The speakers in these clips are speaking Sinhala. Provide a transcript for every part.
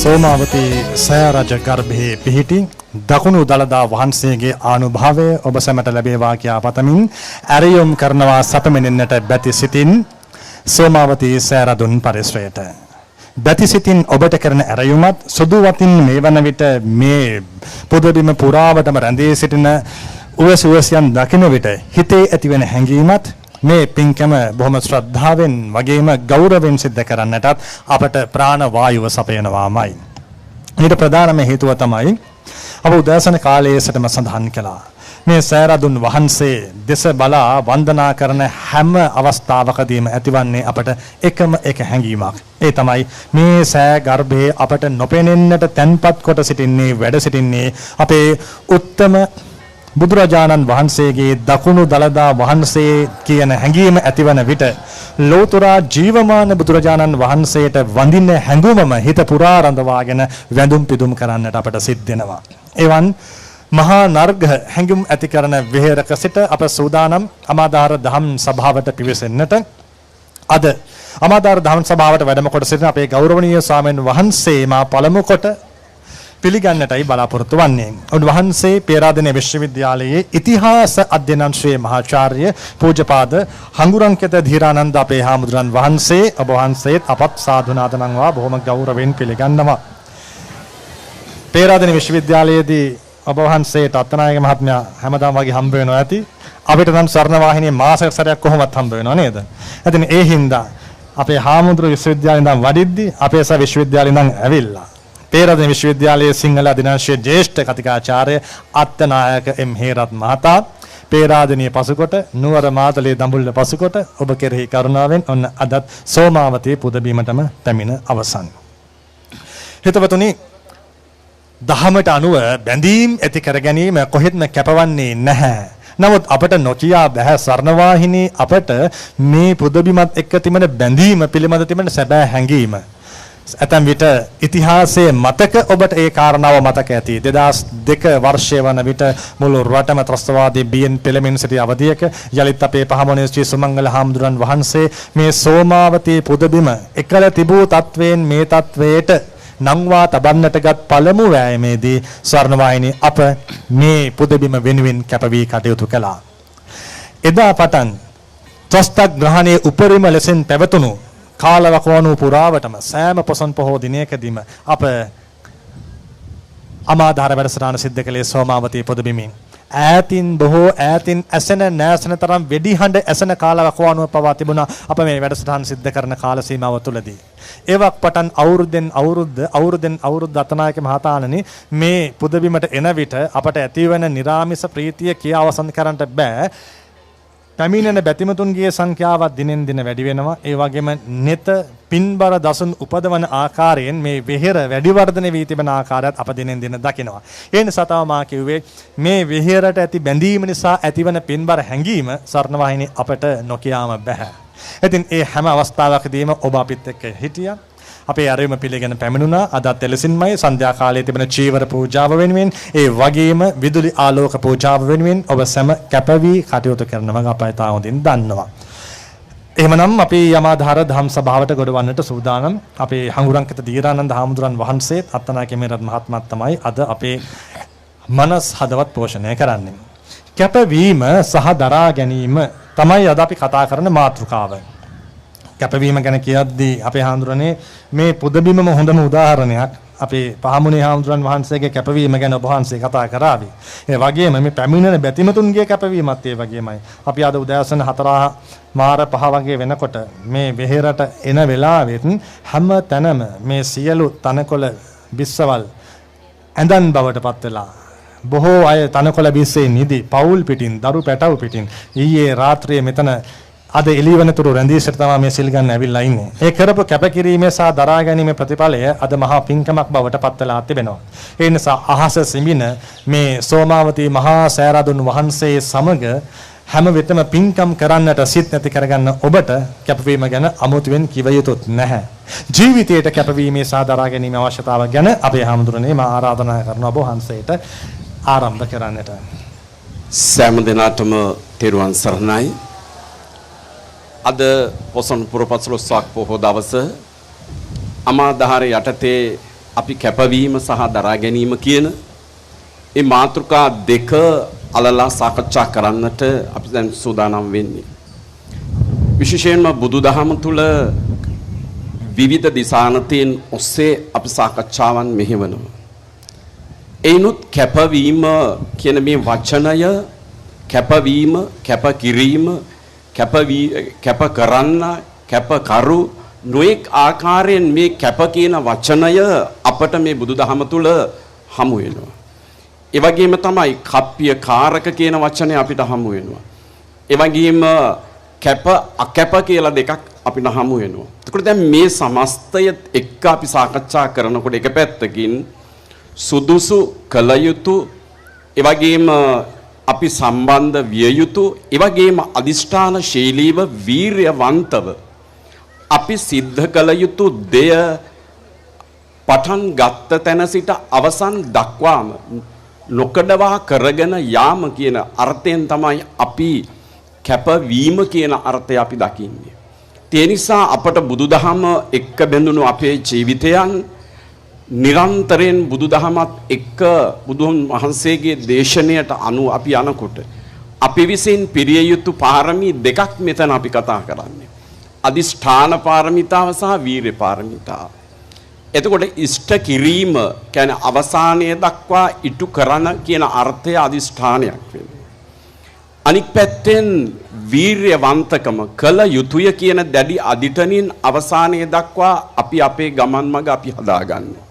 සෝමාවතී සෑ රජ ගර්භයේ පිහිටි දකුණු දළදා වහන්සේගේ ආනුභාවය ඔබ සැමට ලැබේවා කියා පතමින් ඇරයුම් කරනවා සපමෙනෙන්නට බැති සිතින් සෝමාවතී සෑ රදුන් පරිශ්‍රයට. බැති සිතින් ඔබට කරන ඇරයුමත් සුදු වතින් මේ වන විට මේ පුදබිම පුරාවටම රැඳී සිටින උවසුවසියන් දකින විට හිතේ ඇතිවෙන හැඟීමත් මේ පින්කම බොහොම ශ්‍රද්ධාවෙන් වගේම ගෞරවයෙන් සිද්ධ කරන්නටත් අපට ප්‍රාණ වායුව සපයනවාමයි. ඊට ප්‍රධානම හේතුව තමයි අප උදෑසන කාලයේ සිටම සඳහන් කළා. මේ සෑරදුන් වහන්සේ දෙස බලා වන්දනා කරන හැම අවස්ථාවකදීම ඇතිවන්නේ අපට එකම එක හැඟීමක්. ඒ තමයි මේ සෑ ගර්භයේ අපට නොපෙනෙන්නට තැන්පත් කොට සිටින්නේ වැඩ සිටින්නේ අපේ උත්තම බුදුරජාණන් වහන්සේගේ දකුණු දළදා වහන්සේ කියන හැඟීම ඇතිවන විට ලෝතුරා ජීවමාන බුදුරජාණන් වහන්සේට වඳින හැඟුමම හිත පුරා රඳවාගෙන වැඳුම් පිදුම් කරන්නට අපට සිද්ධ වෙනවා. එවන් මහා නර්ග හැඟුම් ඇති කරන විහෙරක සිට අප සූදානම් අමාදාර දහම් සභාවට පිවිසෙන්නට අද අමාදාර දහම් සභාවට වැඩම කොට සිටින අපේ ගෞරවනීය ස්වාමීන් වහන්සේ මා පළමු කොට පිළිගන්නටයි බලාපොරොත්තු වන්නේ. උන්වහන්සේ පේරාදෙණිය විශ්වවිද්‍යාලයේ ඉතිහාස අධ්‍යයනාංශයේ මහාචාර්ය පූජ්‍යපාද හංගුරංකිත ධීරානන්ද අපේ හාමුදුරන් වහන්සේ ඔබ වහන්සේත් අපත් සාදුනාද නංවා බොහොම ගෞරවයෙන් පිළිගන්නවා. පේරාදෙණිය විශ්වවිද්‍යාලයේදී ඔබ වහන්සේට අත්නායක මහත්මයා හැමදාම වගේ හම්බ වෙනවා ඇති. අපිට නම් ස්වර්ණ වාහිනියේ මාසයක් සැරයක් කොහොමවත් හම්බ වෙනව නේද? ඉතින් ඒ හින්දා අපේ හාමුදුරුවෝ විශ්වවිද්‍යාලේ ඉඳන් වඩිද්දී අපේ ස විශ්වවිද්‍යාලේ ඉඳන් ඇවිල්ලා පේරාදෙණිය විශ්වවිද්‍යාලයේ සිංහල අධිනාංශයේ ජ්‍යෙෂ්ඨ කතිකාචාර්ය අත්නායක එම් හේරත් මහතා පේරාදෙණිය පසුකොට නුවර මාතලේ දඹුල්ල පසුකොට ඔබ කෙරෙහි කරුණාවෙන් ඔන්න අදත් සෝමාවතී පුදබීමටම පැමිණ අවසන්. හිතවතුනි, දහමට අනුව බැඳීම් ඇති කර ගැනීම කොහෙත්ම කැපවන්නේ නැහැ. නමුත් අපට නොකියා බෑ ස්වර්ණවාහිනී අපට මේ පුදබිමත් එක්ක තිබෙන බැඳීම පිළිබඳ තිබෙන සැබෑ හැඟීම. ඇතැම් විට ඉතිහාසයේ මතක ඔබට ඒ කාරණාව මතක ඇති. 2002 වර්ෂය වන විට මුළු රටම ත්‍රස්තවාදී බියෙන් පෙළමින් සිටි අවධියක යලිත් අපේ පහමුණේ ශ්‍රී සුමංගල හාමුදුරන් වහන්සේ මේ සෝමාවතී පුදබිම එකල තිබූ තත්වයෙන් මේ තත්වයට නංවා තබන්නටගත් පළමු වෑයමේදී ස්වර්ණවාහිනී අප මේ පුදබිම වෙනුවෙන් කැපවී කටයුතු කළා. එදා පටන් ත්‍රස්ත ග්‍රහණයේ උපරිම ලෙසින් පැවතුණු කාලවකවානුව පුරාවටම සෑම පොසොන් පොහෝ දිනයකදීම අප අමාදාර වැඩසටහන සිද්ධ කළේ සෝමාවතී පුදබිමින්. ඈතින් බොහෝ ඈතින් ඇසෙන නැසෙන තරම් වෙඩි හඬ ඇසෙන කාලවකවානුව පවා තිබුණා අප මේ වැඩසටහන සිද්ධ කරන කාල සීමාව තුළදී. ඒවක් පටන් අවුරුද්දෙන් අවුරුද්ද අතනායක මහතාණනි මේ පුදබිමට එන විට අපට ඇතිවන නිරාමිස ප්‍රීතිය කියා අවසන් කරන්නට බෑ. පැමිණෙන බැතිමතුන්ගේ සංඛ්‍යාවත් දිනෙන් දින වැඩි වෙනවා. ඒ වගේම නෙත පින්බර දසුන් උපදවන ආකාරයෙන් මේ විහෙර වැඩි වර්ධනය වී තිබෙන ආකාරයත් අප දිනෙන් දින දකිනවා. ඒ නිසා තමයි මා කිව්වේ මේ විහෙරට ඇති බැඳීම නිසා ඇතිවන පින්බර හැඟීම ස්වර්ණවාහිනී අපට නොකියාම බෑ. ඉතින් ඒ හැම අවස්ථාවකදීම ඔබ අපිත් එක්ක හිටියා. අපේ ආරයුම පිළිගෙන පැමිණුණා. අදත් එලෙසින්මයි සන්ධ්‍යා කාලයේ තිබෙන චීවර පූජාව වෙනුවෙන් ඒ වගේම විදුලි ආලෝක පූජාව වෙනුවෙන් ඔබ සැම කැපවී කටයුතු කරනවා අපයි තා හොඳින් දන්නවා. එහෙමනම් අපි යමාධාර දහම් සභාවට ගොඩවන්නට සූදානම්. අපේ හංගුරංකිත ධීරානන්ද හාමුදුරන් වහන්සේත් අත්නායක මෙරත් මහත්මයාත් තමයි අද අපේ මනස් හදවත් පෝෂණය කරන්නේ. කැපවීම සහ දරා ගැනීම තමයි අද අපි කතා කරන මාතෘකාව. කැපවීම ගැන කියද්දී අපේ හාමුදුරනේ මේ පුදබිමම හොඳම උදාහරණයක්. අපේ පහමුණේ හාමුදුරන් වහන්සේගේ කැපවීම ගැන ඔබ වහන්සේ කතා කරાવી. ඒ වගේම මේ පැමිණෙන බැතිමතුන්ගේ කැපවීමත් ඒ වගේමයි. අපි අද උදෑසන 4 මාර 5 වගේ වෙනකොට මේ වෙහෙරට එන වෙලාවෙත් හැම තැනම මේ සියලු තනකොළ බිස්සවල් ඇඳන් බවට පත් වෙලා බොහෝ අය තනකොළ බිස්සේ නිදි පවුල් පිටින් දරු පැටවු පිටින් ඊයේ රාත්‍රියේ මෙතන අද එළිවනතුරු රැඳී සිට තමයි මේ සිල් ගන්න ඇවිල්ලා ඉන්නේ. ඒ කරපු කැපකිරීමේ සහ දරා ගැනීමේ ප්‍රතිඵලය අද මහා පින්කමක් බවට පත් වෙලා තිබෙනවා. ඒ නිසා අහස සිඹින මේ සෝමාවතී මහා සෑරදුන් වහන්සේ සමග හැම විටම පින්කම් කරන්නට සිත් නැති කරගන්න ඔබට කැපවීම ගැන අමුතුවෙන් කිව යුතුත් නැහැ. ජීවිතයට කැපවීමේ සහ දරා ගැනීමේ අවශ්‍යතාව ගැන අපේ හාමුදුරනේ මා ආරාධනා කරන ඔබ වහන්සේට ආරම්භ කරන්නට. සෑම දිනකටම තෙරුවන් සරණයි. අද පොසොන් පුරපසළොස්වක් පොහෝ දවස අමාදහර යටතේ අපි කැපවීම සහ දරා ගැනීම කියන මේ මාතෘකා දෙක අලලා සාකච්ඡා කරන්නට අපි දැන් සූදානම් වෙන්නේ. විශේෂයෙන්ම බුදුදහම තුල විවිධ දිශානතීන් ඔස්සේ අපි සාකච්ඡාවන් මෙහෙවනවා. එයිනුත් කැපවීම කියන මේ වචනය කැපවීම, කැපකිරීම, කැප කරන්න, කැපකරු නොඑක් ආකාරයෙන් මේ කැප කියන වචනය අපට මේ බුදුදහම තුල හමු වෙනවා. ඒ වගේම තමයි කප්පිය කාරක කියන වචනය අපිට හමු වෙනවා. ඒ වගේම කැප අකැප කියලා දෙකක් අපිට හමු වෙනවා. ඒකට දැන් මේ සමස්තය එක්ක අපි සාකච්ඡා කරනකොට එක පැත්තකින් සුදුසු කළ යුතු ඒ වගේම අපි සම්බන්ධ විය යුතු ඒ වගේම අදිෂ්ඨාන ශීලීව වීරයවන්තව අපි සිද්ධ කළ යුතු දෙය පටන් ගත්ත තැන සිට අවසන් දක්වාම නොකඩවා කරගෙන යාම කියන අර්ථයෙන් තමයි අපි කැපවීම කියන අර්ථය අපි දකින්නේ. ඒ නිසා අපට බුදුදහම එක්ක බැඳුණු අපේ ජීවිතයන් නිරන්තරයෙන් බුදුදහමත් එක්ක බුදුන් වහන්සේගේ දේශනයට අනුව අපි යනකොට අපි විසින් පිරිය යුතු පාරමී දෙකක් මෙතන අපි කතා කරන්නේ. අදිෂ්ඨාන පාරමිතාව සහ වීර්ය පාරමිතාව. එතකොට ඉෂ්ට කිරීම කියන්නේ අවසානයේ දක්වා ඉටු කරන කියන අර්ථය අදිෂ්ඨානයක් වෙනවා. අනික් පැත්තෙන් වීර්යවන්තකම කළ යුතුය කියන දැඩි අදිටනින් අවසානයේ දක්වා අපි අපේ ගමන් මඟ අපි හදාගන්නවා.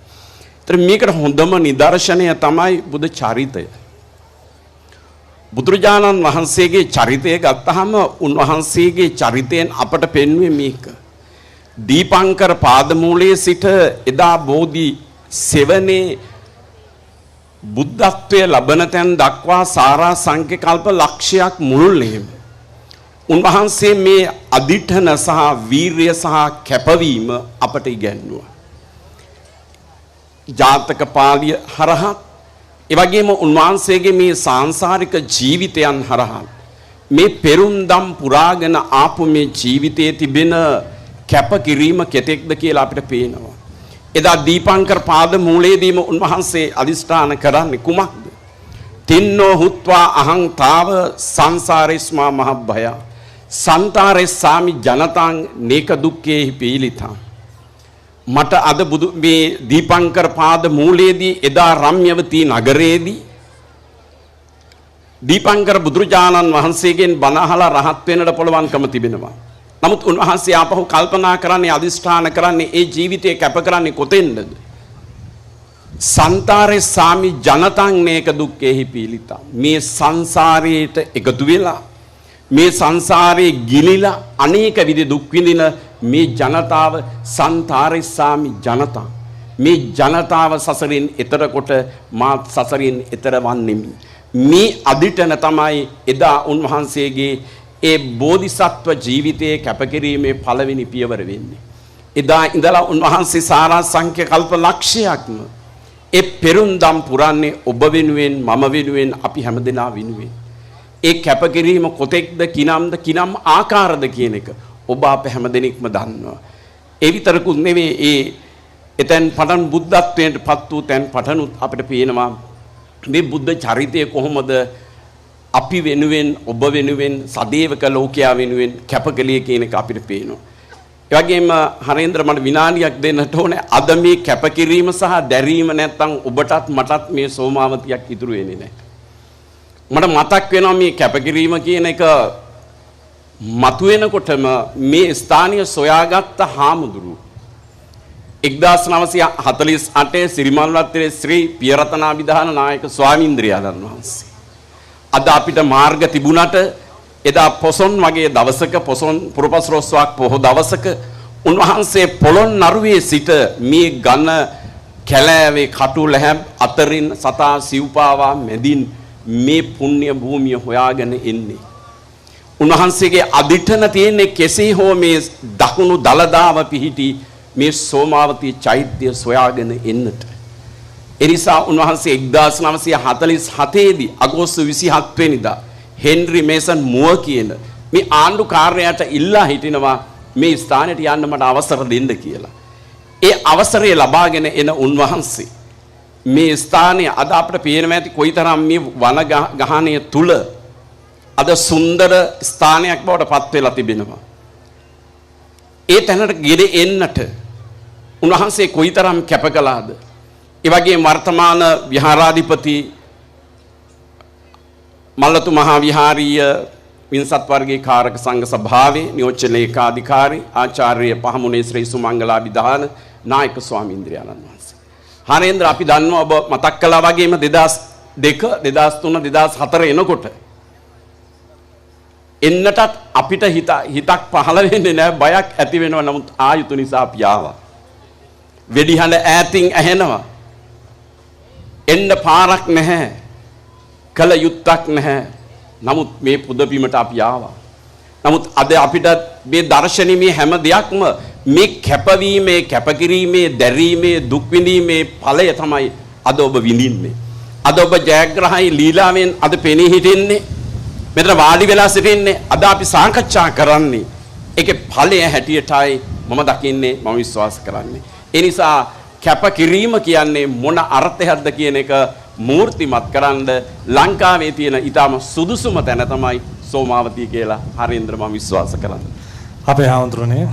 ඒතර මේකට හොඳම නිදර්ශනය තමයි බුදු චරිතය. බුදුරජාණන් වහන්සේගේ චරිතය ගත්තහම උන්වහන්සේගේ චරිතයෙන් අපට පෙන්වෙන්නේ මේක. දීපංකර පාදමූලයේ සිට එදා බෝධි සෙවණේ බුද්ධත්වයේ ලබන තැන් දක්වා සාරා සංකල්ප ලක්ෂයක් මුළුල්ලේම උන්වහන්සේ මේ අදිඨන සහ වීරිය සහ කැපවීම අපට ඉගැන්වුවා. ජාතක පාළිය හරහා ඒ වගේම උන්වහන්සේගේ මේ සාංශාරික ජීවිතයන් හරහා මේ පෙරුම්දම් පුරාගෙන ආපු මේ ජීවිතයේ තිබෙන කැපකිරීම කෙතෙක්ද කියලා අපිට පේනවා. එදා දීපංකර පාද මූලයේදීම උන්වහන්සේ අදිෂ්ඨාන කරන්නේ කුමක්ද? තින්නෝ හුත්වා අහං තාව සංසාරේස්මා මහබ්බය සන්තාරේ සාමි ජනතං නේක දුක්ඛේහි පීලිතං. මට අද බුදු මේ දීපංකර පාද මූලයේදී එදා රම්‍යවතී නගරයේදී දීපංකර බුදුරජාණන් වහන්සේගෙන් බණ අහලා රහත් වෙන්නට පුළුවන්කම තිබෙනවා. නමුත් උන්වහන්සේ ආපහු කල්පනා කරන්නේ අදිෂ්ඨාන කරන්නේ ඒ ජීවිතය කැප කරන්නේ කොතෙන්ද? සන්තාරේ සාමි ජනතං නේක දුක්ඛේහි පීලිතං. මේ සංසාරයට එකතු වෙලා මේ සංසාරේ ගිලිලා අනේක විද දුක් විඳින මේ ජනතාව සන්තාරේ සාමි ජනතං. මේ ජනතාව සසරින් එතර කොට මා සසරින් එතර වන්නෙමි. මේ අදිටන තමයි එදා උන්වහන්සේගේ ඒ බෝධිසත්ව ජීවිතයේ කැපකිරීමේ පළවෙනි පියවර වෙන්නේ. එදා ඉඳලා උන්වහන්සේ සාරා සංඛ්‍ය කල්ප ලක්ෂයක්ම ඒ පෙරුම්දම් පුරන්නේ ඔබ වෙනුවෙන් මම වෙනුවෙන් අපි හැමදෙනා වෙනුවෙන්. ඒ කැපකිරීම කොතෙක්ද කිනම්ද කිනම් ආකාරද කියන එක ඔබ අප හැමදෙනෙක්ම දන්නවා. ඒ විතරකුත් නෙවෙයි ඒ එතෙන් පටන් බුද්ධත්වයට පත් වූ තැන් පටනුත් අපිට පේනවා මේ බුද්ධ චරිතය කොහොමද අපි වෙනුවෙන් ඔබ වෙනුවෙන් සදේවක ලෝකයා වෙනුවෙන් කැපකලිය කියන එක අපිට පේනවා. ඒ වගේම හරේන්ද්‍ර මට විනාඩියක් දෙන්නට ඕනේ. අද මේ කැපකිරීම සහ දැරීම නැත්තම් ඔබටත් මටත් මේ සෝමාවතියක් ඉතුරු වෙන්නේ නැහැ. මට මතක් වෙනවා මේ කැපකිරීම කියන එක මතුවෙනකොටම මේ ස්ථානීය සොයාගත්ත හාමුදුරුවෝ 1948 සිරිමල්වත්තේ ශ්‍රී පියරතනාභිදාන නායක ස්වාමීන්ද්‍රයාණන් වහන්සේ. අද අපිට මාර්ග තිබුණට එදා පොසොන් වගේ දවසක පොසොන් පුරපස්රොස්වක් පොහොය දවසක උන්වහන්සේ පොළොන්නරුවේ සිට මේ ඝන කැලෑවේ කටු ලැහැබ් අතරින් සතා සිව්පාවා මැදින් මේ පුණ්‍ය භූමිය හොයාගෙන එන්නේ. උන්වහන්සේගේ අදිඨන තියෙන්නේ කෙසේ හෝ මේ දකුණු දලදාව පිහිටි මේ සෝමාවතී චෛත්‍ය සොයාගෙන එන්නට. එනිසා උන්වහන්සේ 1947 දී අගෝස්තු 27 වෙනිදා හෙන්රි මේසන් මුව කියන මේ ආණ්ඩුකාරයාට ඉල්ලා හිටිනවා මේ ස්ථානෙට යන්න මට අවසර දෙන්න කියලා. ඒ අවසරය ලබාගෙන එන උන්වහන්සේ මේ ස්ථානයේ අද අපිට පේනවා ඇති කොයිතරම් මේ වන ගහණය තුල අද සුන්දර ස්ථානයක් බවට පත් වෙලා තිබෙනවා. ඒ තැනට ගෙඩ එන්නට උන්වහන්සේ කොයිතරම් කැප කළාද. ඒ වගේම වර්තමාන විහාරාධිපති මල්ලතු මහා විහාරීය වින්සත් වර්ගයේ කාරක සංඝ සභාවේ නියෝජ්‍ය ලේකාධිකාරී ආචාර්ය පහමුණේ ශ්‍රී සුමංගලාභිදාන නායක ස්වාමීන්ද්‍රයන්න් වහන්සේ. හරේන්ද්‍ර අපි දන්නවා ඔබ මතක් කළා වගේම 2002 2003 2004 එනකොට එන්නටත් අපිට හිතක් පහළ වෙන්නේ නැහැ, බයක් ඇති වෙනවා. නමුත් ආයුතු නිසා අපි ආවා. වෙඩිහඬ ඈතින් ඇහෙනවා. එන්න පාරක් නැහැ. කල යුත්තක් නැහැ. නමුත් මේ පුදබිමට අපි ආවා. නමුත් අද අපිට මේ දර්ශනීය හැම දෙයක්ම මේ කැපවීමේ, කැපකිරීමේ, දැරීමේ, දුක් විඳීමේ ඵලය තමයි අද ඔබ විඳින්නේ. අද ඔබ ජයග්‍රහයි ලීලාවෙන් අද පෙනී හිටින්නේ. මෙතන වාඩි වෙලා සිටින්නේ. අද අපි සාකච්ඡා කරන්නේ ඒකේ ඵලය හැටියටයි මම දකින්නේ, මම විශ්වාස කරන්නේ. ඒ නිසා කැපකිරීම කියන්නේ මොන අර්ථයක්ද කියන එක මූර්තිමත් කරන්න ලංකාවේ තියෙන ඊටම සුදුසුම තැන තමයි සෝමාවතී කියලා හරින්ද්‍ර මම විශ්වාස කරන්නේ. අපේ හාමුදුරනේ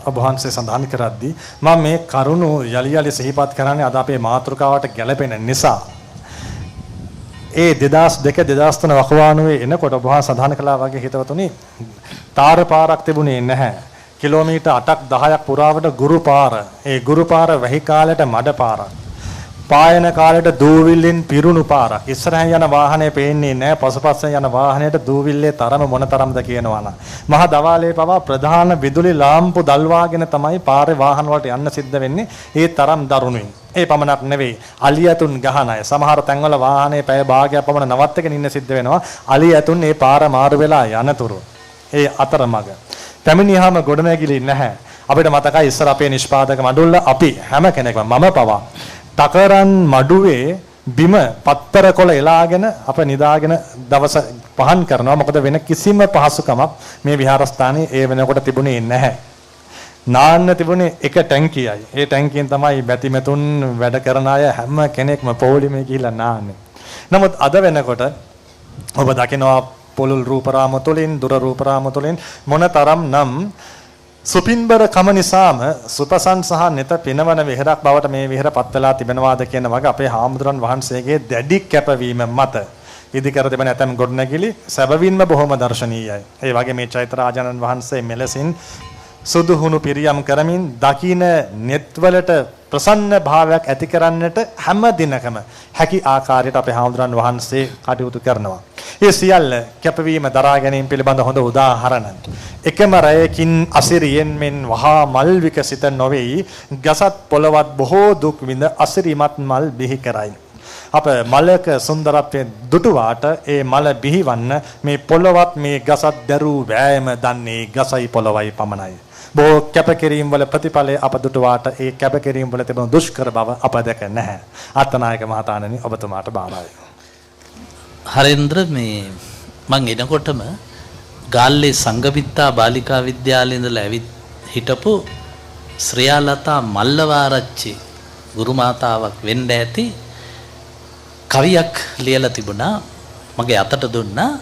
ඔබ වහන්සේ සඳහන් කරද්දී මම මේ කරුණු යලි යලි සිහිපත් කරන්නේ අද අපේ මාතෘකාවට ගැළපෙන නිසා. ඒ 2002 2003 වකවානුවේ එනකොට ඔබ වහන්සේ සඳහන් කළා වගේ හිතවතුනි තාර පාරක් තිබුණේ නැහැ. කිලෝමීටර් 8ක් 10ක් පුරාවට ගුරු පාර. ඒ ගුරු පාර වැහි කාලයට මඩ පාරක්. පායන කාලයට දූවිල්ලෙන් පිරුණු පාරක්. ඉස්සරහින් යන වාහනේ පේන්නේ නැහැ. පසුපස්සෙන් යන වාහනයට දූවිල්ලේ තරම මොන තරම්ද කියනවා නම්. මහා දවාලේ පවා ප්‍රධාන විදුලි ලාම්පු දල්වාගෙන තමයි පාරේ වාහන වලට යන්න සිද්ධ වෙන්නේ. ඒ තරම් දරුණුයි. ඒ පමණක් නෙවෙයි. අලියතුන් ගහන අය. සමහර තැන්වල වාහනේ පැය භාගයක් පමණ නවත්තගෙන ඉන්න සිද්ධ වෙනවා. අලියතුන් මේ පාර මාරු වෙලා යනතුරු. ඒ අතරමඟ පැමිණියාම ගොඩනැගිලි නැහැ. අපිට මතකයි ඉස්සර අපේ නිෂ්පාදක මඩුල්ල අපි හැම කෙනෙක්ම මම පවා තකරන් මඩුවේ බිම පත්තර කොළ එලාගෙන අප නිදාගෙන දවස පහන් කරනවා. මොකද වෙන කිසිම පහසුකමක් මේ විහාරස්ථානයේ ඒ වෙනකොට තිබුණේ නැහැ. නාන්න තිබුණේ එක ටැංකියයි. ඒ ටැංකියෙන් තමයි බැතිමතුන් වැඩ කරන අය හැම කෙනෙක්ම පොලිමේ ගිහිල්ලා නාන්නේ. නමුත් අද වෙනකොට ඔබ දකිනවා පොළොල් රූපරාම තුළින්, දුර රූපරාම තුළින් මොනතරම් නම් සුපින්බර කම නිසාම සුපසන් සහ නෙත පිනවන විහෙරක් බවට මේ විහෙර පත් වෙලා තිබෙනවාද කියන වගේ අපේ හාමුදුරන් වහන්සේගේ දැඩි කැපවීම මත ඉදි කර තිබෙන ඇතම් ගොඩනැගිලි සැබවින්ම බොහොම දර්ශනීයයි. ඒ වගේ මේ චෛත්‍යරාජානන් වහන්සේ මෙලෙසින් සුදුහුණු පිරියම් කරමින් දකින netවලට ප්‍රසන්න භාවයක් ඇති කරන්නට හැම දිනකම හැකි ආකාරයට අපේ හාමුදුරන් වහන්සේ කටයුතු කරනවා. ඒ සියල්ල කැපවීම දරා ගැනීම පිළිබඳ හොඳ උදාහරණ. එකම රැයකින් අසිරියෙන් මෙන් වහා මල් විකසිත නොවේයි. ගසත් පොළවත් බොහෝ දුක් විඳ අසිරිමත් මල් බිහි කරයි. අප මලක සුන්දරත්වයෙන් දුටුවාට ඒ මල බිහිවන්න මේ පොළවත් මේ ගසත් දරූ වෑයම දන්නේ ගසයි පොළවයි පමණයි. බොහෝ කැපකිරීම් වල ප්‍රතිඵලය අප දුටුවාට ඒ කැපකිරීම් වල තිබෙන දුෂ්කර බව අප දැක නැහැ. අත්නායක මහතාණනි ඔබතුමාට බාරයි. හරේන්ද්‍ර මේ මං එනකොටම ගාල්ලේ සංගමිත්තා බාලිකා විද්‍යාලයේ ඉඳලා ඇවිත් හිටපු ශ්‍රියාලතා මල්ලවාරච්චි ගුරු මාතාවක් වෙන්න ඇති කවියක් ලියලා තිබුණා. මගේ අතට දුන්නා.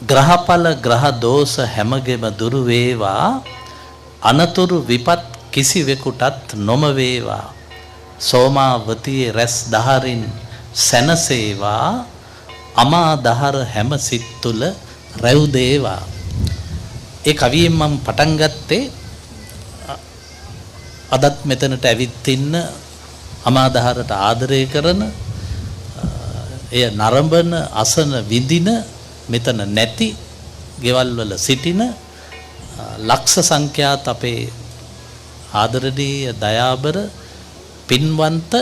ග්‍රහඵල ග්‍රහ දෝෂ හැමගෙම දුරු වේවා, අනතුරු විපත් කිසිවෙකුටත් නොම වේවා, සෝමාවතියේ රැස් දහරින් සැනසේවා, අමා දහර හැම සිත් තුල රැව් දේවා. ඒ කවියෙන් මම පටන් ගත්තේ අදත් මෙතනට ඇවිත් ඉන්න අමා දහරට ආදරය කරන, එය නරඹන, අසන, විඳින, මෙතන නැති ගෙවල් වල සිටින ලක්ෂ සංඛ්‍යාත අපේ ආදරණීය දයාබර පින්වන්ත